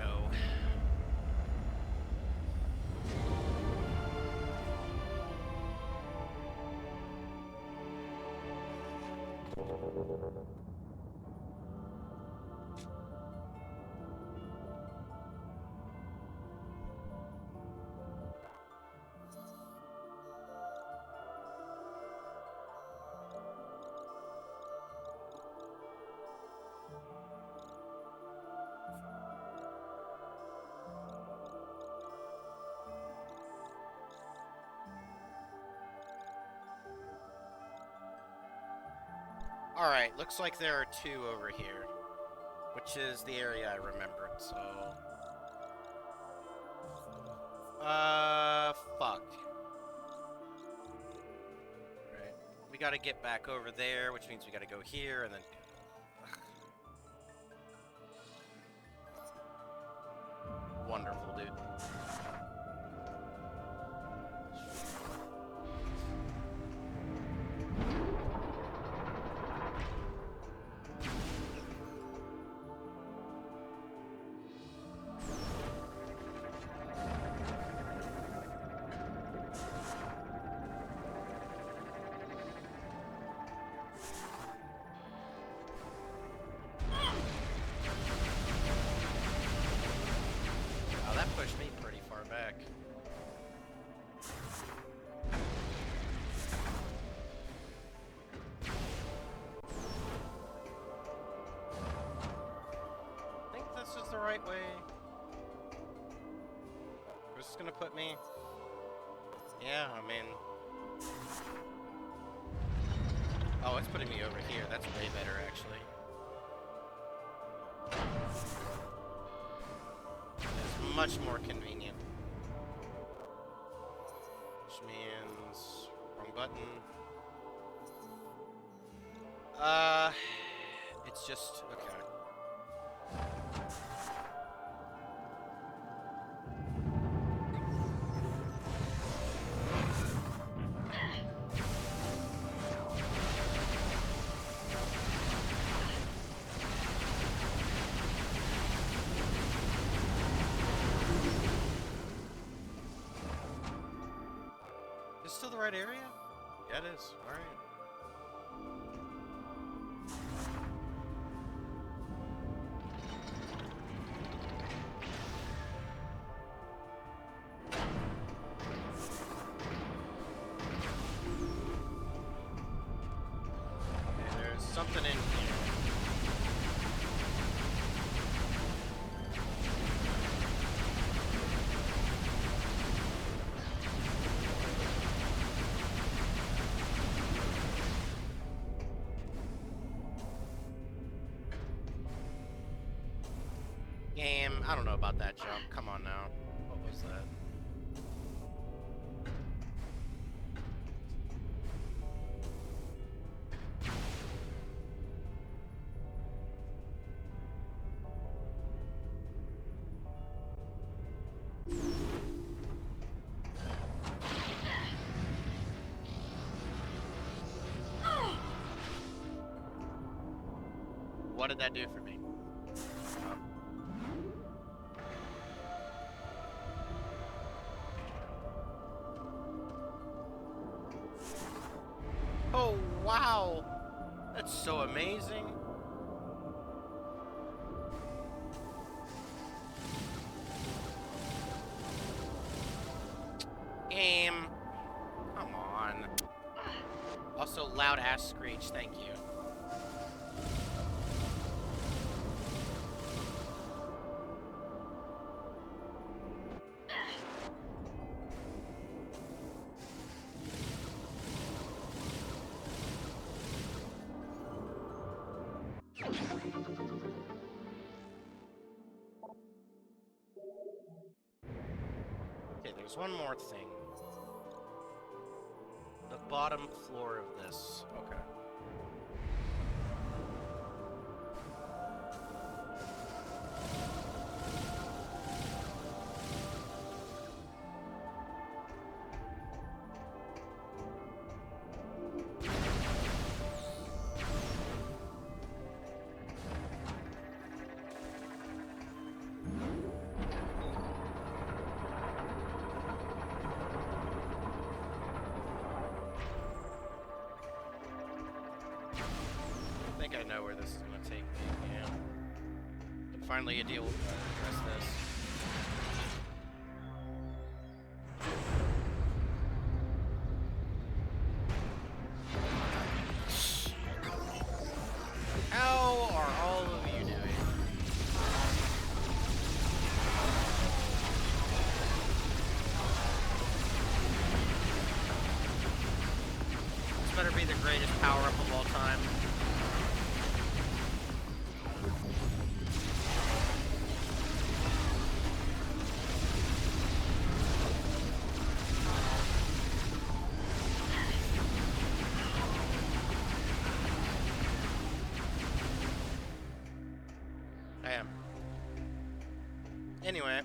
[SPEAKER 1] Alright, looks like there are two over here, which is the area I remembered, so... fuck. Right. We gotta get back over there, which means we gotta go here, and then... Wonderful, dude. Pushed me pretty far back. I think this is the right way. Where's this gonna put me? Yeah, I mean... Oh, it's putting me over here. That's way better, actually. Much more convenient. Which means... wrong button. It's just... okay. Is this still the right area? Yeah, it is. Alright. Okay, there's something in here. Game, I don't know about that jump. Come on now. What was that? What did that do for me? Oh, wow! That's so amazing! Game! Come on. Also, loud ass screech, thank you. Okay, there's one more thing. The bottom floor of this. Okay. think I know where this is gonna take me. Yeah. And finally, a deal address this. How are all of you doing? This better be the greatest power-up of all time. I am. Anyway.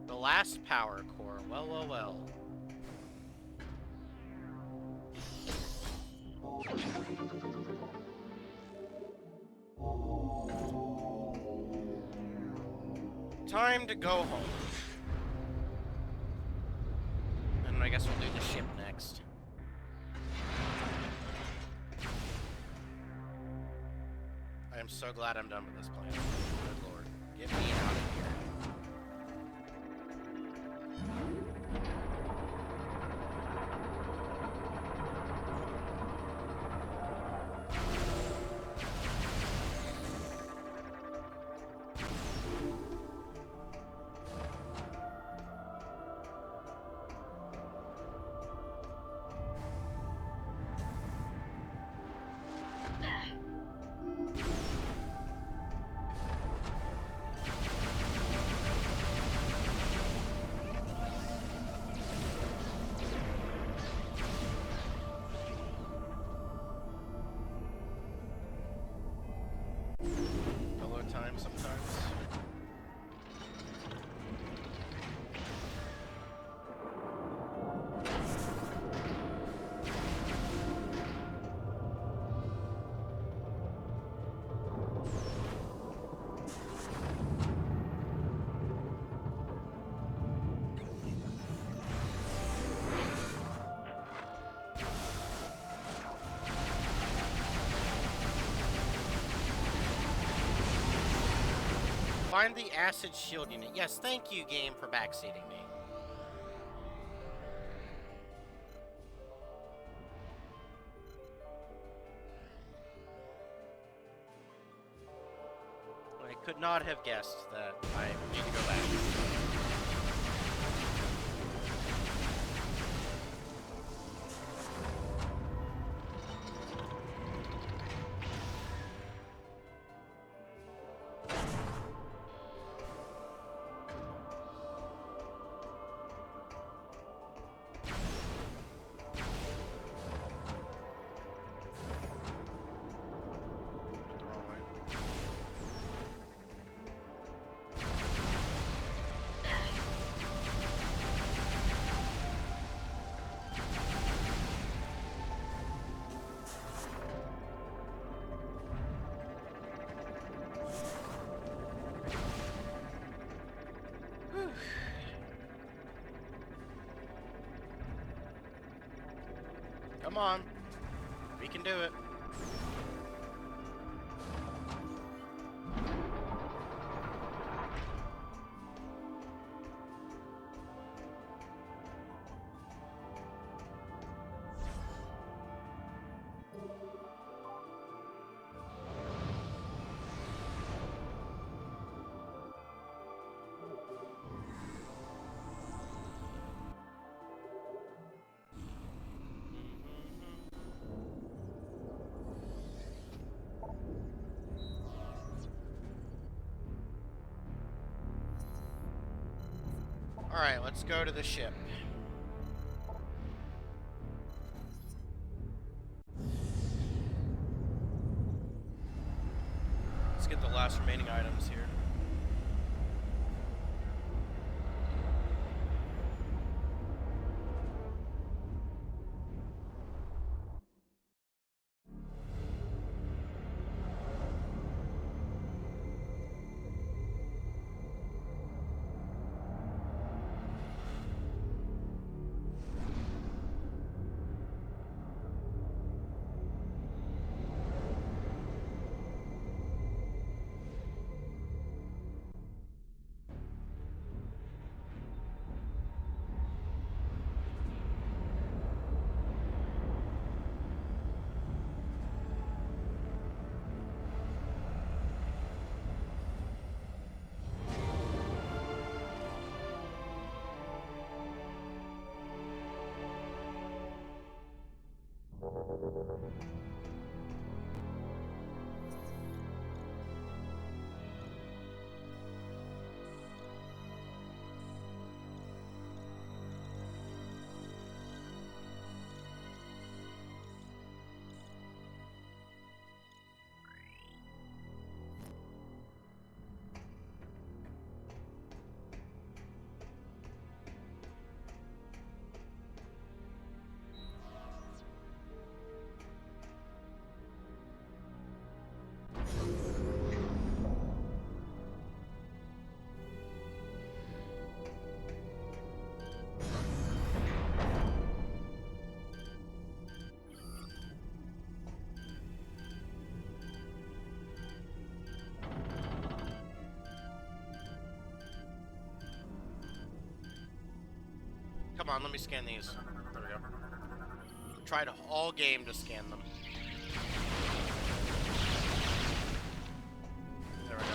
[SPEAKER 1] The last power core. Well, well, well. Time to go home. And I guess we'll do the ship next. I am so glad I'm done with this planet. Good lord. Get me out of here. Hello time sometimes. Find the acid shield unit. Yes, thank you, game, for backseating me. I could not have guessed that I need to go back. Went the wrong way. Whew. Come on. We can do it. Alright, let's go to the ship. Let's get the last remaining items here. Come on, let me scan these. There we go. Tried all game to scan them. There we go.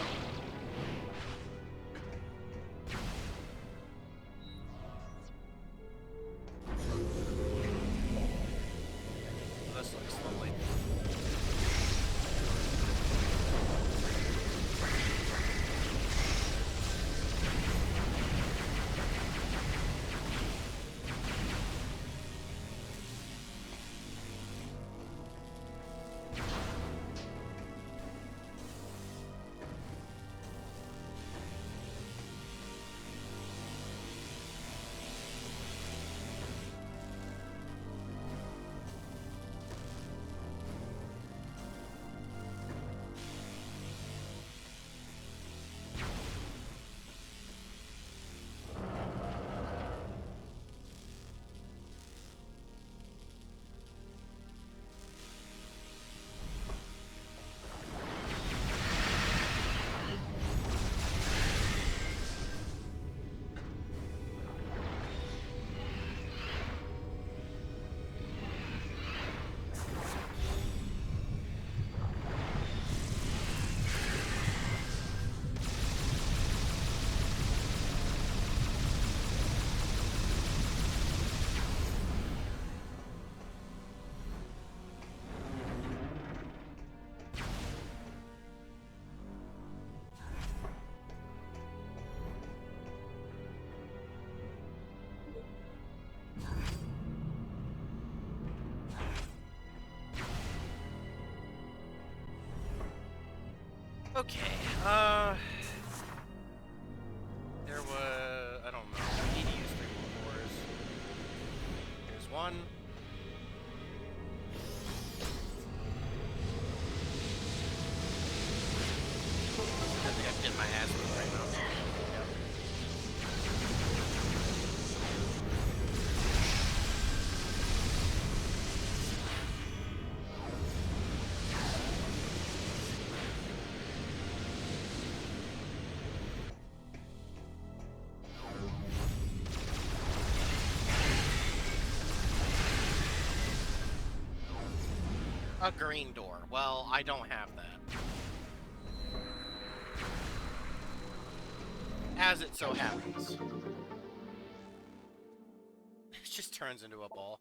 [SPEAKER 1] This looks lovely. Okay, there was, I don't know, I need to use 3 more cores. Here's one. I think I'm getting my ass beat right now. Yep. A green door. Well, I don't have that. As it so happens. It just turns into a ball.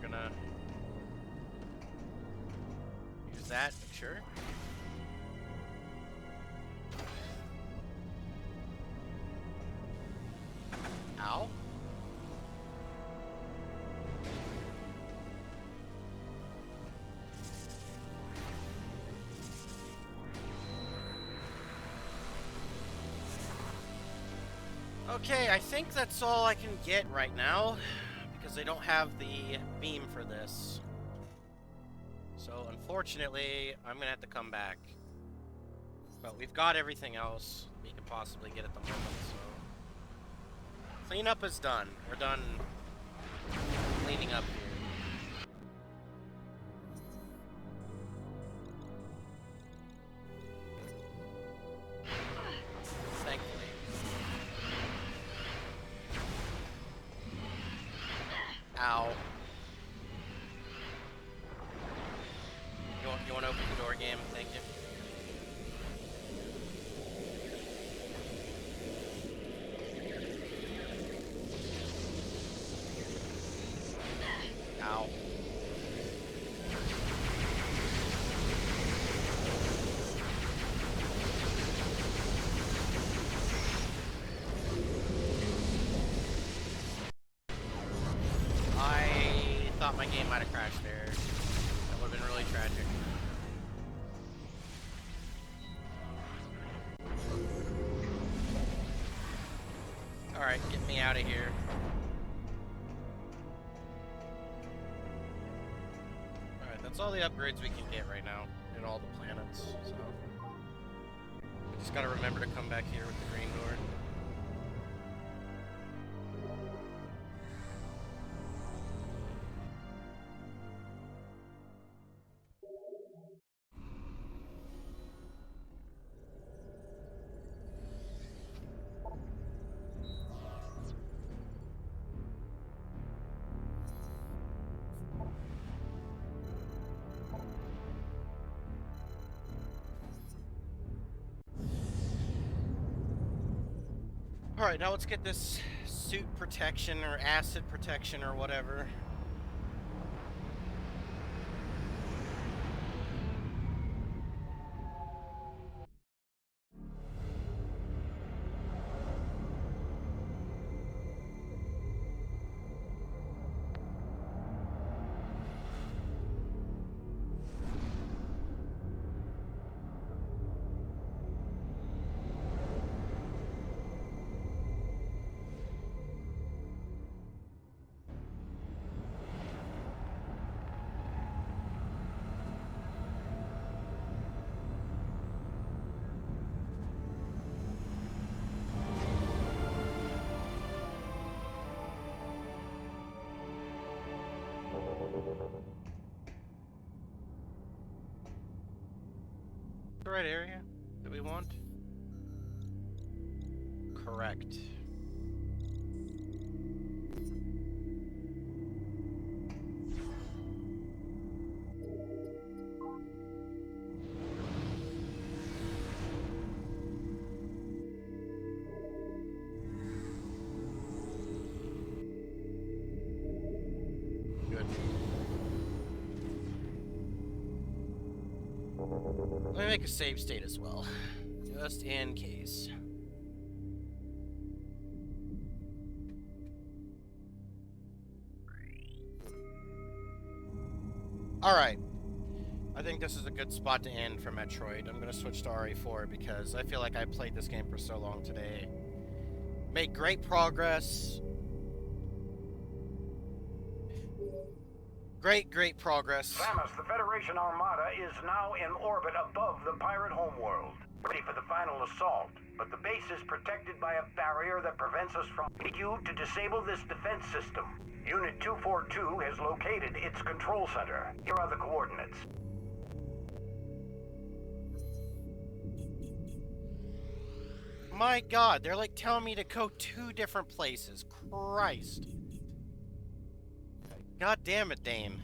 [SPEAKER 1] we're gonna use that, sure. Ow. Okay, I think that's all I can get right now, because they don't have the beam for this. So, unfortunately, I'm gonna have to come back. But we've got everything else we can possibly get at the moment, so... Cleanup is done. We're done cleaning up here. Thankfully. Ow. You want to open the door, game? Thank you. Ow. I thought my game might have crashed there. That would have been really tragic. Alright, get me out of here. Alright, that's all the upgrades we can get right now in all the planets, so... Just gotta remember to come back here with the green door. Alright, now let's get this suit protection or acid protection or whatever. The right area that we want? Correct. Good. Let me make a save state as well, just in case. Alright. I think this is a good spot to end for Metroid. I'm gonna switch to RE4 because I feel like I played this game for so long today. Made great progress. Great progress.
[SPEAKER 5] Samus, the Federation Armada is now in orbit above the pirate homeworld, ready for the final assault. But the base is protected by a barrier that prevents us from you to disable this defense system. Unit 242 has located its control center. Here are the coordinates.
[SPEAKER 1] My god, they're like telling me to go 2 different places. Christ. God damn it, Dane.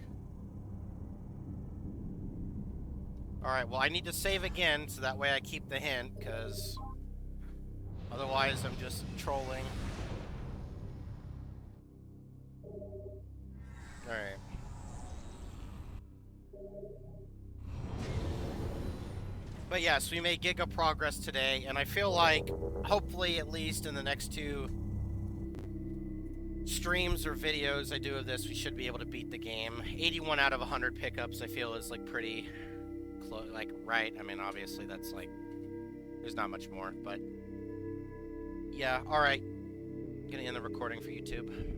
[SPEAKER 1] Alright, well I need to save again so that way I keep the hint, because otherwise I'm just trolling. Alright. But yes, we made giga progress today, and I feel like, hopefully, at least in the next 2 streams or videos I do of this, we should be able to beat the game. 81 out of 100 pickups, I feel, is like pretty close, like right. I mean, obviously that's like there's not much more, but yeah. All right, gonna end the recording for YouTube.